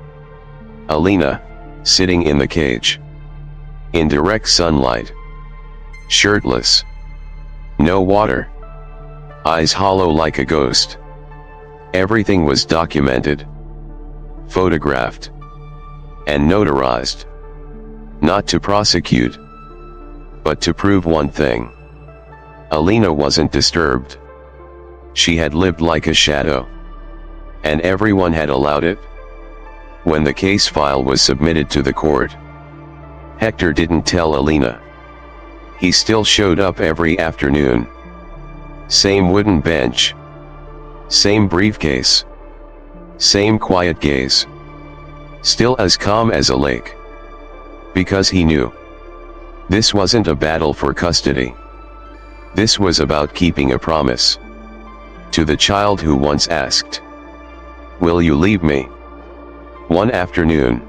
Elina, sitting in the cage, in direct sunlight, shirtless, no water, eyes hollow like a ghost. Everything was documented, photographed, and notarized. Not to prosecute, but to prove one thing. Elina wasn't disturbed. She had lived like a shadow, and everyone had allowed it. When the case file was submitted to the court, Héctor didn't tell Elina. He still showed up every afternoon. Same wooden bench, same briefcase, same quiet gaze, still as calm as a lake. Because he knew. This wasn't a battle for custody. This was about keeping a promise. To the child who once asked, "Will you leave me?" One afternoon,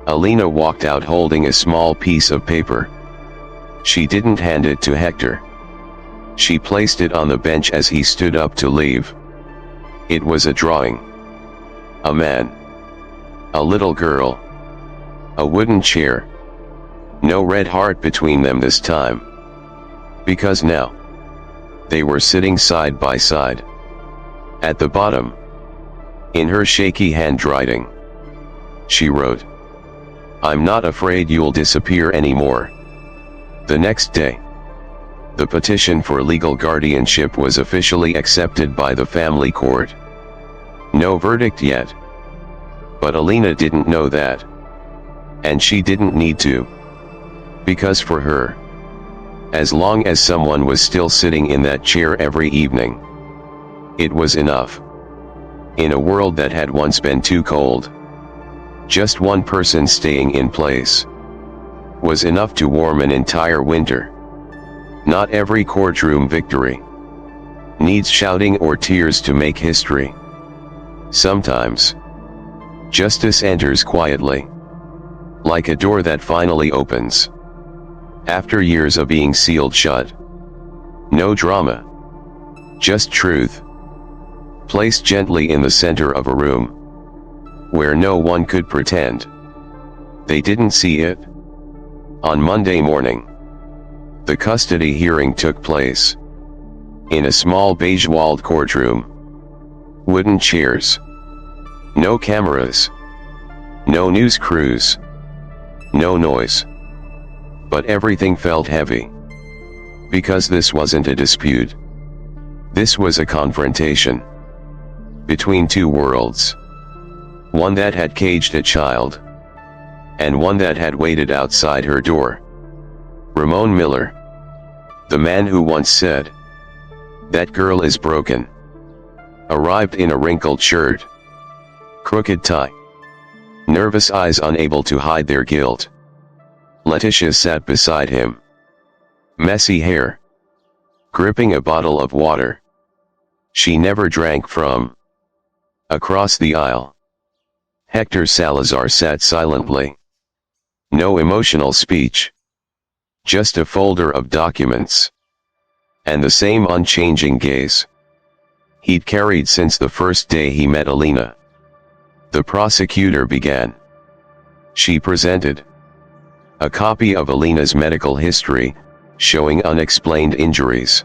Elina walked out holding a small piece of paper. She didn't hand it to Héctor. She placed it on the bench as he stood up to leave. It was a drawing. A man. A little girl. A wooden chair. No red heart between them this time. Because now, they were sitting side by side. At the bottom, in her shaky handwriting, she wrote, "I'm not afraid you'll disappear anymore." The next day, the petition for legal guardianship was officially accepted by the family court. No verdict yet. But Elina didn't know that. And she didn't need to. Because for her, as long as someone was still sitting in that chair every evening, it was enough. In a world that had once been too cold, just one person staying in place was enough to warm an entire winter. Not every courtroom victory needs shouting or tears to make history. Sometimes, justice enters quietly, like a door that finally opens, after years of being sealed shut. No drama, just truth, placed gently in the center of a room, where no one could pretend they didn't see it. On Monday morning, the custody hearing took place. In a small beige-walled courtroom. Wooden chairs. No cameras. No news crews. No noise. But everything felt heavy. Because this wasn't a dispute. This was a confrontation. Between two worlds. One that had caged a child. And one that had waited outside her door. Ramon Miller. The man who once said, "That girl is broken," arrived in a wrinkled shirt, crooked tie, nervous eyes unable to hide their guilt. Letitia sat beside him. Messy hair. Gripping a bottle of water she never drank from. Across the aisle, Héctor Salazar sat silently. No emotional speech. Just a folder of documents. And the same unchanging gaze he'd carried since the first day he met Elina. The prosecutor began. She presented a copy of Elina's medical history, showing unexplained injuries.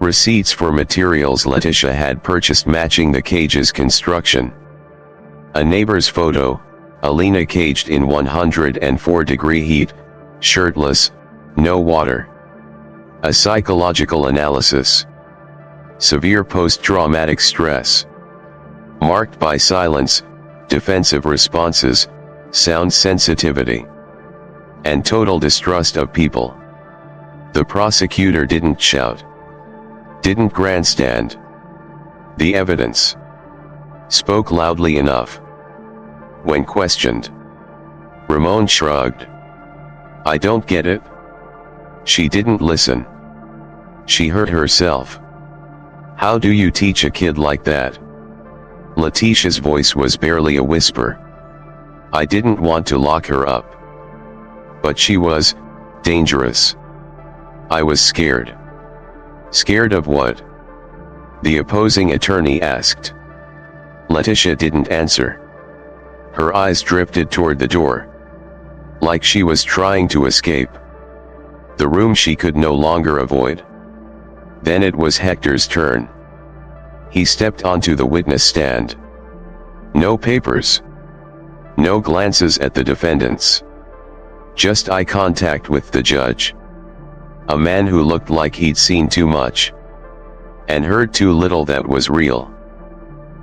Receipts for materials Letitia had purchased matching the cage's construction. A neighbor's photo, Elina caged in 104-degree heat, shirtless, no water. A psychological analysis. Severe post-traumatic stress. Marked by silence, defensive responses, sound sensitivity, and total distrust of people. The prosecutor didn't shout. Didn't grandstand. The evidence spoke loudly enough. When questioned, Ramon shrugged. "I don't get it." She didn't listen. She hurt herself. "How do you teach a kid like that?" Letitia's voice was barely a whisper. "I didn't want to lock her up. But she was dangerous. I was scared." "Scared of what?" the opposing attorney asked. Letitia didn't answer. Her eyes drifted toward the door, like she was trying to escape the room she could no longer avoid. Then it was Héctor's turn. He stepped onto the witness stand. No papers. No glances at the defendants. Just eye contact with the judge. A man who looked like he'd seen too much and heard too little that was real.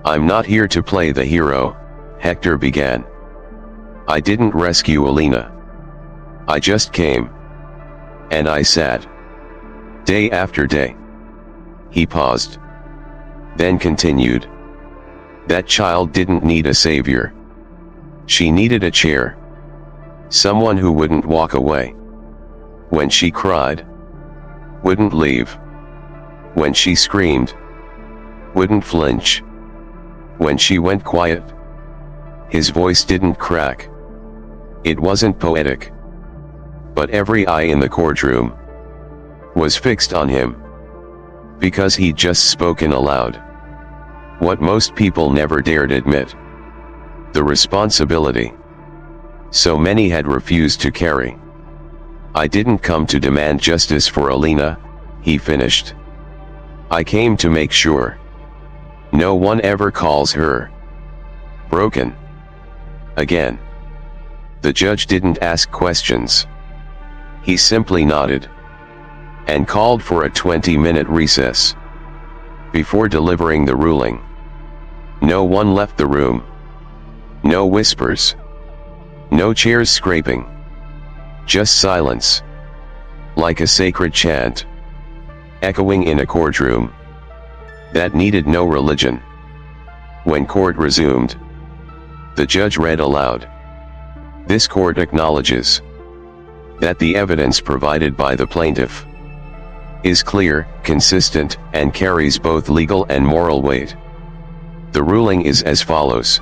"I'm not here to play the hero," Héctor began. "I didn't rescue Elina. I just came. And I sat. Day after day." He paused. Then continued. "That child didn't need a savior. She needed a chair. Someone who wouldn't walk away. When she cried, wouldn't leave. When she screamed, wouldn't flinch. When she went quiet, his voice didn't crack. It wasn't poetic, but every eye in the courtroom was fixed on him, because he'd just spoken aloud what most people never dared admit: the responsibility so many had refused to carry. "I didn't come to demand justice for Elina," he finished. "I came to make sure no one ever calls her broken again." The judge didn't ask questions. He simply nodded and called for a 20-minute recess. Before delivering the ruling, no one left the room. No whispers. No chairs scraping. Just silence. Like a sacred chant, echoing in a courtroom that needed no religion. When court resumed, the judge read aloud, "This court acknowledges that the evidence provided by the plaintiff is clear, consistent, and carries both legal and moral weight. The ruling is as follows.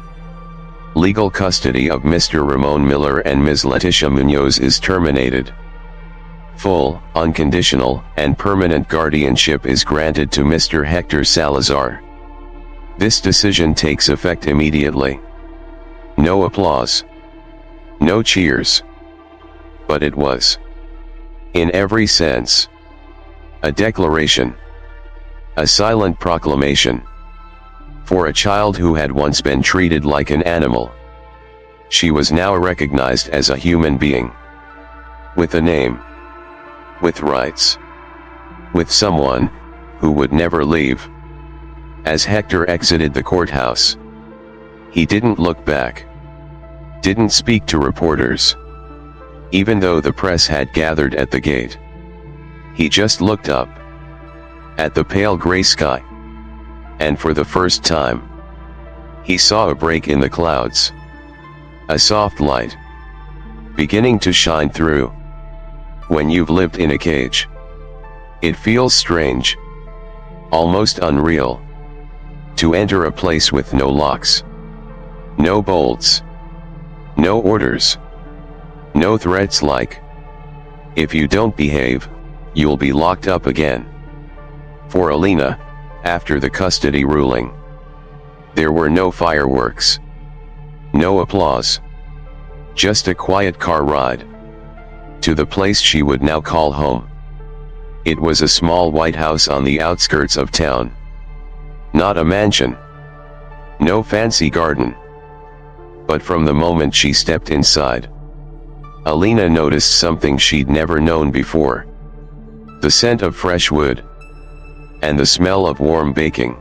Legal custody of Mr. Ramon Miller and Ms. Leticia Munoz is terminated. Full, unconditional, and permanent guardianship is granted to Mr. Héctor Salazar. This decision takes effect immediately." No applause. No cheers. But it was, in every sense, a declaration. A silent proclamation. For a child who had once been treated like an animal, she was now recognized as a human being. With a name. With rights. With someone who would never leave. As Héctor exited the courthouse, he didn't look back. Didn't speak to reporters, even though the press had gathered at the gate. He just looked up at the pale gray sky, and for the first time, he saw a break in the clouds. A soft light beginning to shine through. When you've lived in a cage, it feels strange, almost unreal, to enter a place with no locks, no bolts, no orders, no threats like, if you don't behave, you'll be locked up again. For Elina, after the custody ruling, there were no fireworks, no applause, just a quiet car ride to the place she would now call home. It was a small white house on the outskirts of town. Not a mansion, no fancy garden. But from the moment she stepped inside, Elina noticed something she'd never known before. The scent of fresh wood, and the smell of warm baking.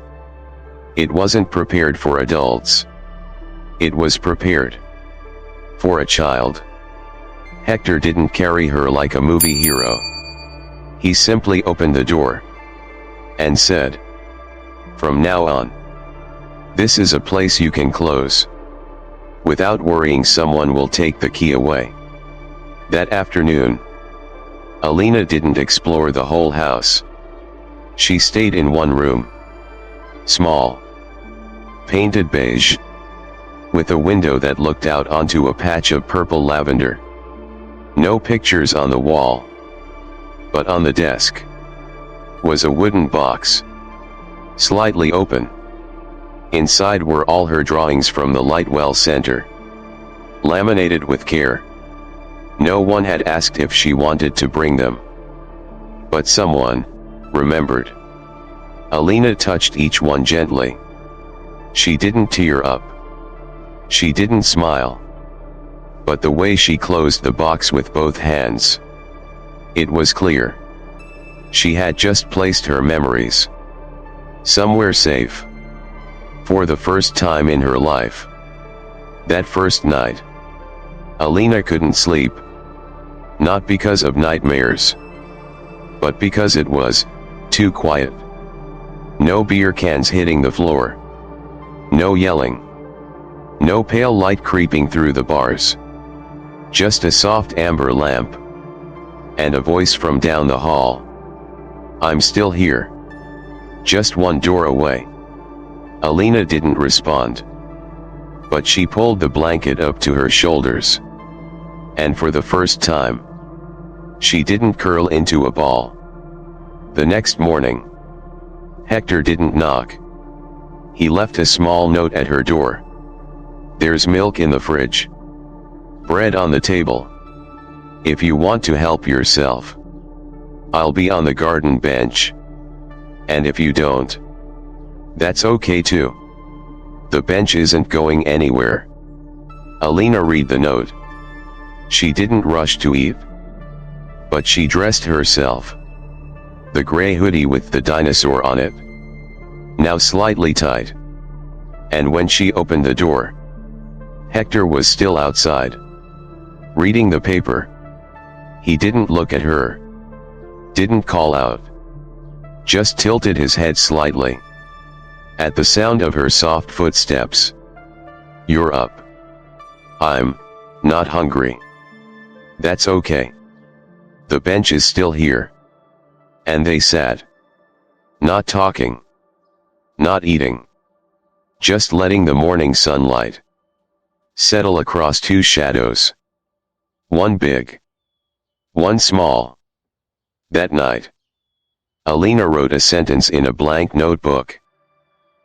It wasn't prepared for adults. It was prepared for a child. Héctor didn't carry her like a movie hero. He simply opened the door and said, "From now on, this is a place you can close without worrying someone will take the key away." That afternoon, Elina didn't explore the whole house. She stayed in one room. Small, painted beige, with a window that looked out onto a patch of purple lavender. No pictures on the wall, but on the desk was a wooden box, slightly open. Inside were all her drawings from the Lightwell Center, laminated with care. No one had asked if she wanted to bring them, but someone remembered. Elina touched each one gently. She didn't tear up. She didn't smile. But the way she closed the box with both hands, it was clear. She had just placed her memories somewhere safe. For the first time in her life. That first night, Elina couldn't sleep. Not because of nightmares, but because it was too quiet. No beer cans hitting the floor. No yelling. No pale light creeping through the bars. Just a soft amber lamp. And a voice from down the hall. I'm still here. Just one door away. Elina didn't respond. But she pulled the blanket up to her shoulders. And for the first time, she didn't curl into a ball. The next morning, Héctor didn't knock. He left a small note at her door. There's milk in the fridge. Bread on the table. If you want to help yourself, I'll be on the garden bench. And if you don't, that's okay too. The bench isn't going anywhere. Elina read the note. She didn't rush to eat. But she dressed herself. The gray hoodie with the dinosaur on it. Now slightly tight. And when she opened the door, Héctor was still outside, reading the paper. He didn't look at her. Didn't call out. Just tilted his head slightly. At the sound of her soft footsteps. You're up. I'm not hungry. That's okay. The bench is still here. And they sat. Not talking. Not eating. Just letting the morning sunlight settle across two shadows. One big. One small. That night, Elina wrote a sentence in a blank notebook.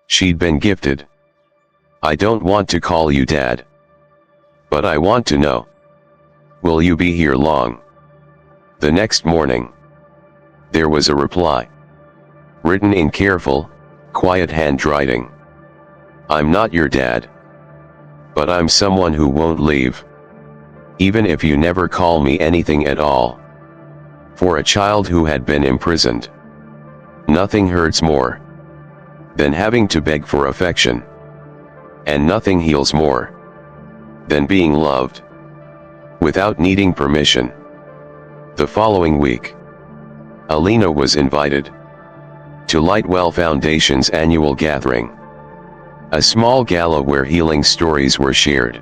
She'd been gifted. I don't want to call you Dad. But I want to know. Will you be here long? The next morning, there was a reply. Written in careful, quiet handwriting. I'm not your dad. But I'm someone who won't leave. Even if you never call me anything at all. For a child who had been imprisoned, nothing hurts more than having to beg for affection. And nothing heals more than being loved without needing permission. The following week, Elina was invited to Lightwell Foundation's annual gathering. A small gala where healing stories were shared.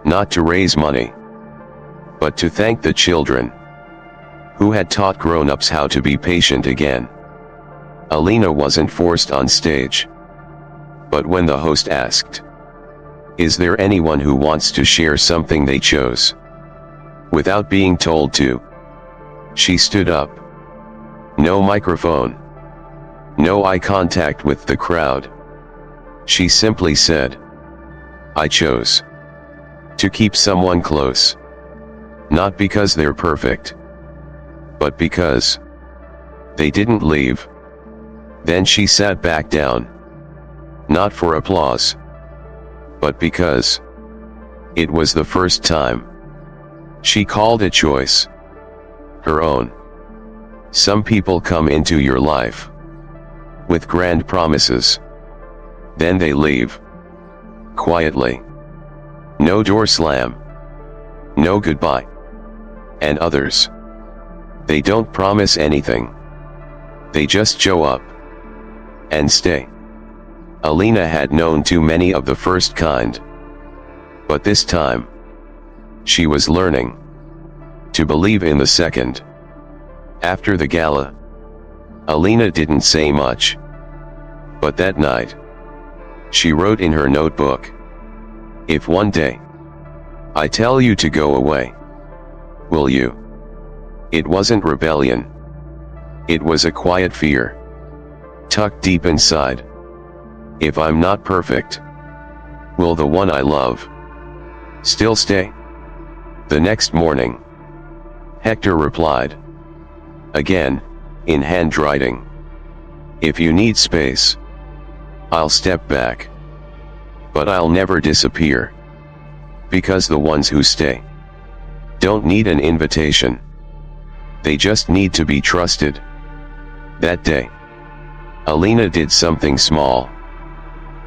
Not to raise money, but to thank the children who had taught grown-ups how to be patient again. Elina wasn't forced on stage. But when the host asked, "Is there anyone who wants to share something they chose?" without being told to, she stood up. No microphone. No eye contact with the crowd. She simply said, I chose to keep someone close. Not because they're perfect, but because they didn't leave. Then she sat back down. Not for applause, but because it was the first time she called a choice her own. Some people come into your life with grand promises. Then they leave quietly. No door slam. No goodbye. And others, they don't promise anything. They just show up and stay. Elina had known too many of the first kind. But this time, she was learning to believe in the second. After the gala, Elina didn't say much. But that night, she wrote in her notebook, if one day I tell you to go away, will you? It wasn't rebellion. It was a quiet fear, tucked deep inside. If I'm not perfect, will the one I love still stay? The next morning, Héctor replied. Again, in handwriting. If you need space, I'll step back. But I'll never disappear. Because the ones who stay don't need an invitation. They just need to be trusted. That day, Elina did something small.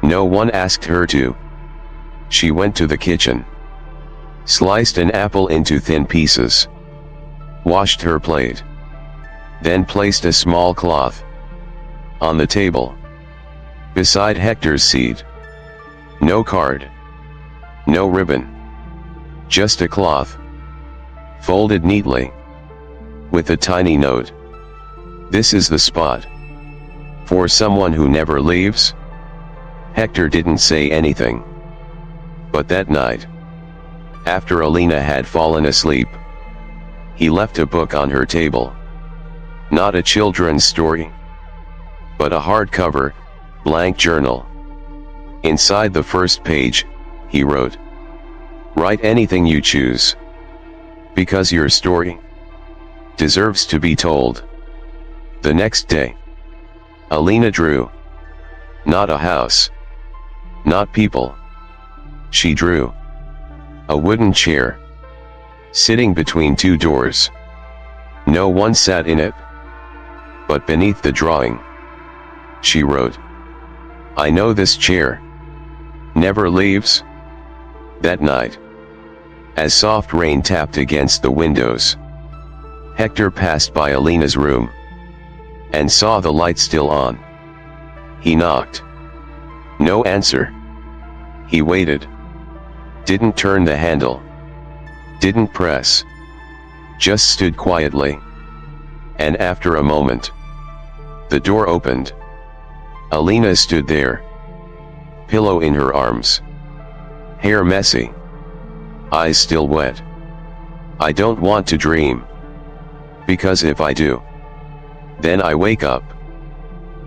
No one asked her to. She went to the kitchen, sliced an apple into thin pieces, washed her plate, then placed a small cloth on the table beside Héctor's seat. No card, No ribbon. Just a cloth. Folded neatly. With a tiny note. This is the spot. For someone who never leaves? Héctor didn't say anything. But that night, after Elina had fallen asleep, he left a book on her table. Not a children's story, but a hardcover, blank journal. Inside the first page, he wrote, "Write anything you choose. Because your story deserves to be told." The next day, Elina drew. Not a house. Not people. She drew a wooden chair, sitting between two doors. No one sat in it. But beneath the drawing, she wrote, "I know this chair never leaves." That night, as soft rain tapped against the windows, Héctor passed by Elina's room and saw the light still on. He knocked. No answer. He waited. Didn't turn the handle. Didn't press. Just stood quietly. And after a moment, the door opened. Elina stood there. Pillow in her arms. Hair messy. Eyes still wet. "I don't want to dream. Because if I do, then I wake up.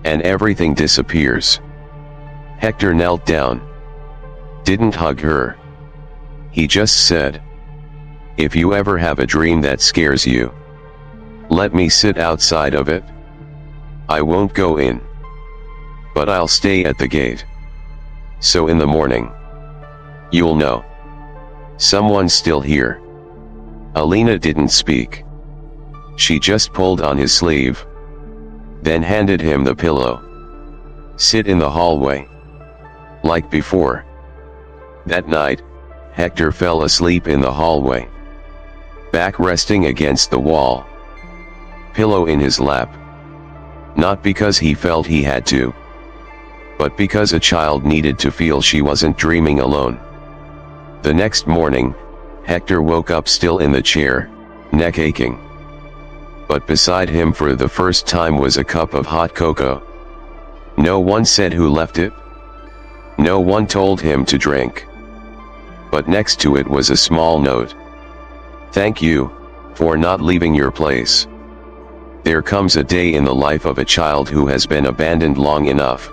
And everything disappears." Héctor knelt down. Didn't hug her. He just said, "If you ever have a dream that scares you, let me sit outside of it. I won't go in. But I'll stay at the gate. So in the morning, you'll know someone's still here." Elina didn't speak. She just pulled on his sleeve, then handed him the pillow. "Sit in the hallway. Like before." That night, Héctor fell asleep in the hallway. Back resting against the wall. Pillow in his lap. Not because he felt he had to, but because a child needed to feel she wasn't dreaming alone. The next morning, Héctor woke up still in the chair, neck aching. But beside him for the first time was a cup of hot cocoa. No one said who left it. No one told him to drink. But next to it was a small note. "Thank you for not leaving your place. There comes a day in the life of a child who has been abandoned long enough,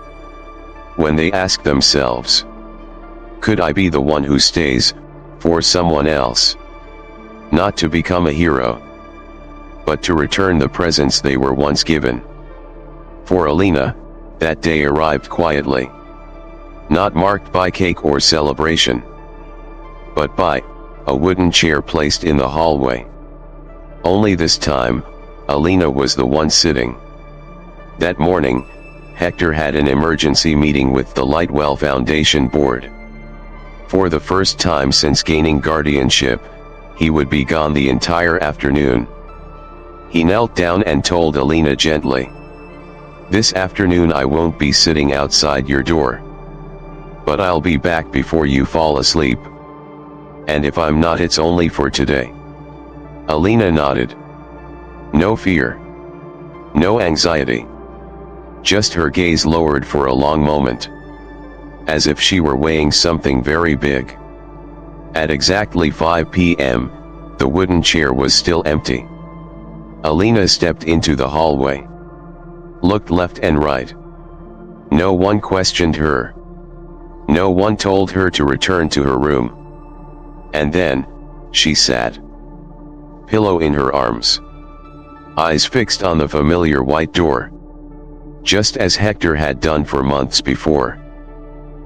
when they ask themselves, could I be the one who stays for someone else? Not to become a hero, but to return the presents they were once given." For Elina, that day arrived quietly. Not marked by cake or celebration, but by a wooden chair placed in the hallway. Only this time, Elina was the one sitting. That morning, Héctor had an emergency meeting with the Lightwell Foundation board. For the first time since gaining guardianship, he would be gone the entire afternoon. He knelt down and told Elina gently, "This afternoon I won't be sitting outside your door. But I'll be back before you fall asleep. And if I'm not, it's only for today." Elina nodded. No fear. No anxiety. Just her gaze lowered for a long moment, as if she were weighing something very big. At exactly 5 p.m., the wooden chair was still empty. Elina stepped into the hallway. Looked left and right. No one questioned her. No one told her to return to her room. And then, she sat. Pillow in her arms. Eyes fixed on the familiar white door. Just as Héctor had done for months before.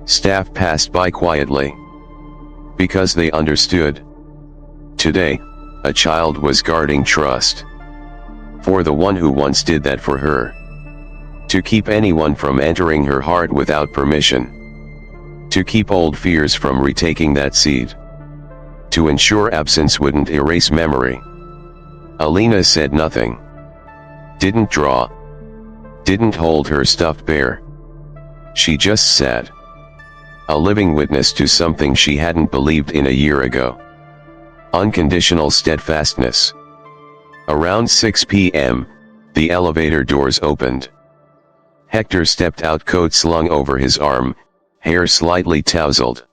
Staff passed by quietly. Because they understood. Today, a child was guarding trust. For the one who once did that for her. To keep anyone from entering her heart without permission. To keep old fears from retaking that seed. To ensure absence wouldn't erase memory. Elina said nothing. Didn't draw. Didn't hold her stuffed bear. She just sat. a living witness to something she hadn't believed in a year ago. Unconditional steadfastness. Around 6 p.m., the elevator doors opened. Héctor stepped out, coat slung over his arm, hair slightly tousled.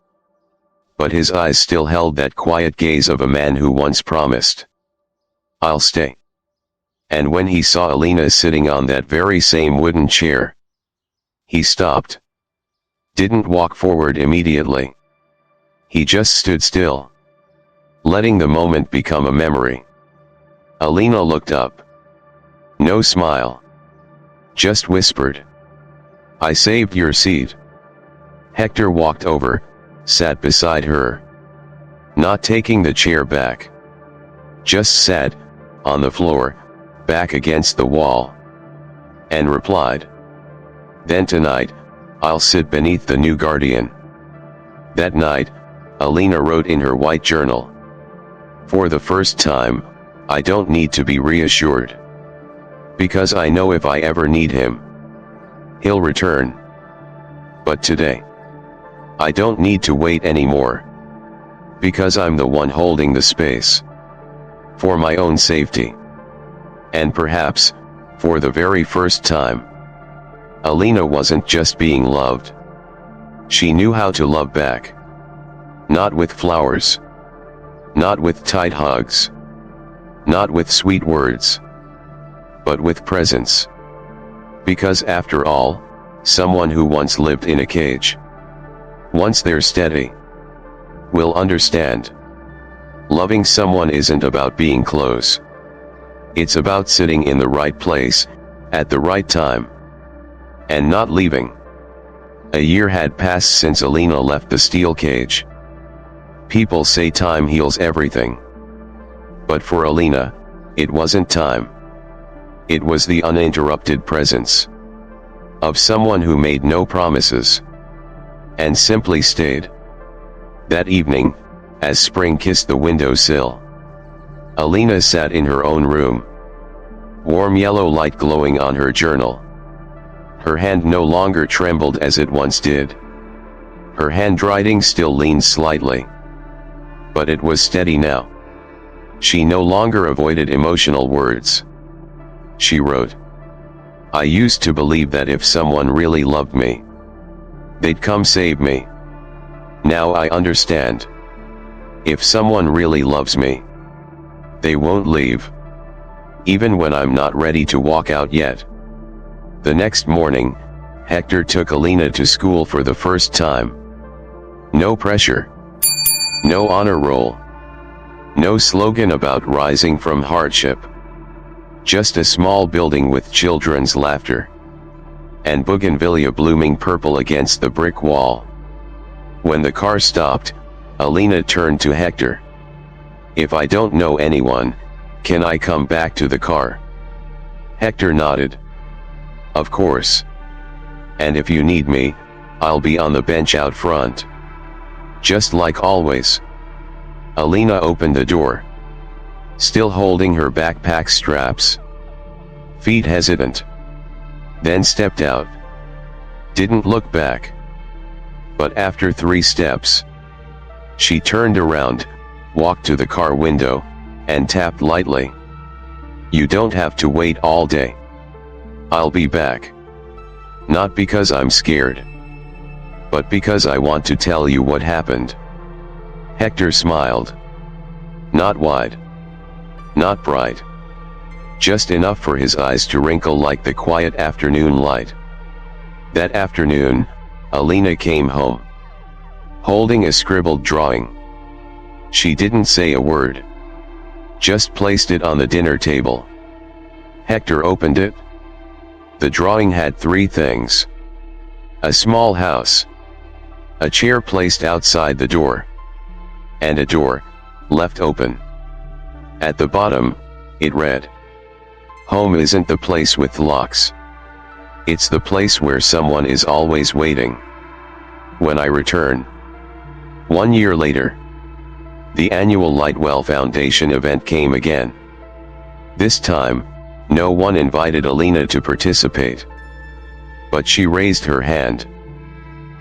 But his eyes still held that quiet gaze of a man who once promised, "I'll stay." And when he saw Elina sitting on that very same wooden chair, he stopped. Didn't walk forward immediately. He just stood still, letting the moment become a memory. Elina looked up. No smile. Just whispered, "I saved your seat." Héctor walked over, sat beside her. Not taking the chair back. Just sat, on the floor, back against the wall. And replied, "Then tonight, I'll sit beneath the new guardian." That night, Elina wrote in her white journal, "For the first time, I don't need to be reassured. Because I know if I ever need him, he'll return. But today, I don't need to wait anymore. Because I'm the one holding the space. For my own safety. And perhaps, for the very first time, Elina wasn't just being loved. She knew how to love back. Not with flowers. Not with tight hugs. Not with sweet words. But with presence. Because after all, someone who once lived in a cage, once they're steady, will understand. Loving someone isn't about being close. It's about sitting in the right place, at the right time. And not leaving. A year had passed since Elina left the steel cage. People say time heals everything. But for Elina, it wasn't time. It was the uninterrupted presence of someone who made no promises and simply stayed. That evening, as spring kissed the windowsill, Elina sat in her own room. Warm yellow light glowing on her journal. Her hand no longer trembled as it once did. Her handwriting still leaned slightly. But it was steady now. She no longer avoided emotional words. She wrote, "I used to believe that if someone really loved me, they'd come save me. Now I understand. If someone really loves me, they won't leave. Even when I'm not ready to walk out yet." The next morning, Héctor took Elina to school for the first time. No pressure. No honor roll. No slogan about rising from hardship. Just a small building with children's laughter. And bougainvillea blooming purple against the brick wall. When the car stopped, Elina turned to Héctor. "If I don't know anyone, can I come back to the car?" Héctor nodded. "Of course. And if you need me, I'll be on the bench out front. Just like always." Elina opened the door. Still holding her backpack straps. Feet hesitant. Then stepped out. Didn't look back. But after 3 steps, she turned around, walked to the car window, and tapped lightly. "You don't have to wait all day. I'll be back. Not because I'm scared, but because I want to tell you what happened." Héctor smiled. Not wide. Not bright. Just enough for his eyes to wrinkle like the quiet afternoon light. That afternoon, Elina came home, holding a scribbled drawing. She didn't say a word. Just placed it on the dinner table. Héctor opened it. The drawing had 3 things. A small house. A chair placed outside the door. And a door, left open. At the bottom, it read, "Home isn't the place with locks. It's the place where someone is always waiting. When I return." 1 year later, the annual Lightwell Foundation event came again. This time, no one invited Elina to participate. But she raised her hand.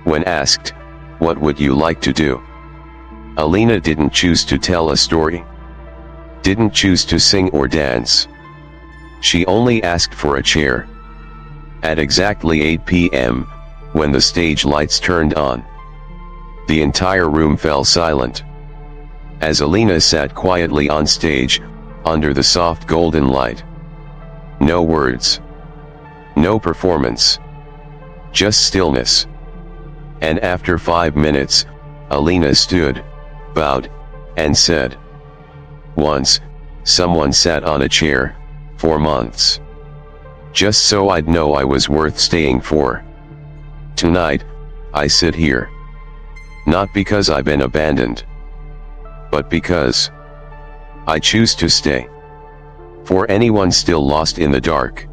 When asked, what would you like to do? Elina didn't choose to tell a story. Didn't choose to sing or dance. She only asked for a chair. At exactly 8 p.m., when the stage lights turned on, the entire room fell silent. As Elina sat quietly on stage, under the soft golden light. No words. No performance. Just stillness. And after 5 minutes, Elina stood, bowed, and said, "Once, someone sat on a chair, for months. Just so I'd know I was worth staying for. Tonight, I sit here. Not because I've been abandoned, but because I choose to stay. For anyone still lost in the dark."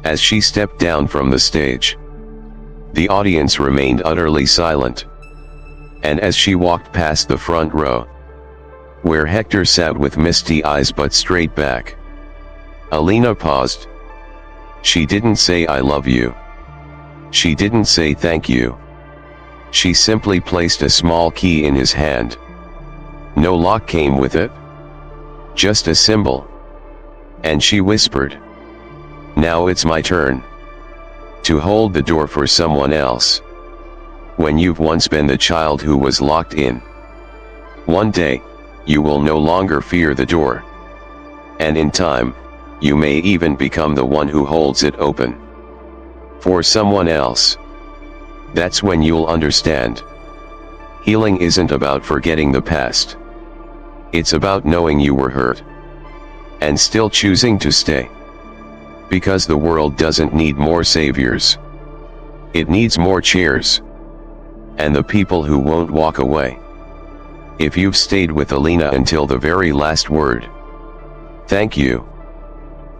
As she stepped down from the stage, the audience remained utterly silent. And as she walked past the front row, where Héctor sat with misty eyes but straight back, Elina paused. She didn't say "I love you." She didn't say "thank you." She simply placed a small key in his hand. No lock came with it. Just a symbol. And she whispered, "Now it's my turn to hold the door for someone else." When you've once been the child who was locked in, one day, you will no longer fear the door. And in time, you may even become the one who holds it open for someone else. That's when you'll understand. Healing isn't about forgetting the past. It's about knowing you were hurt and still choosing to stay. Because the world doesn't need more saviors. It needs more chairs. And the people who won't walk away. If you've stayed with Elina until the very last word, thank you.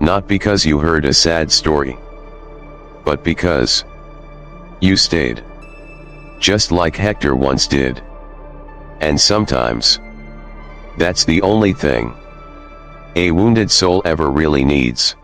Not because you heard a sad story, but because you stayed. Just like Héctor once did. And sometimes, that's the only thing a wounded soul ever really needs.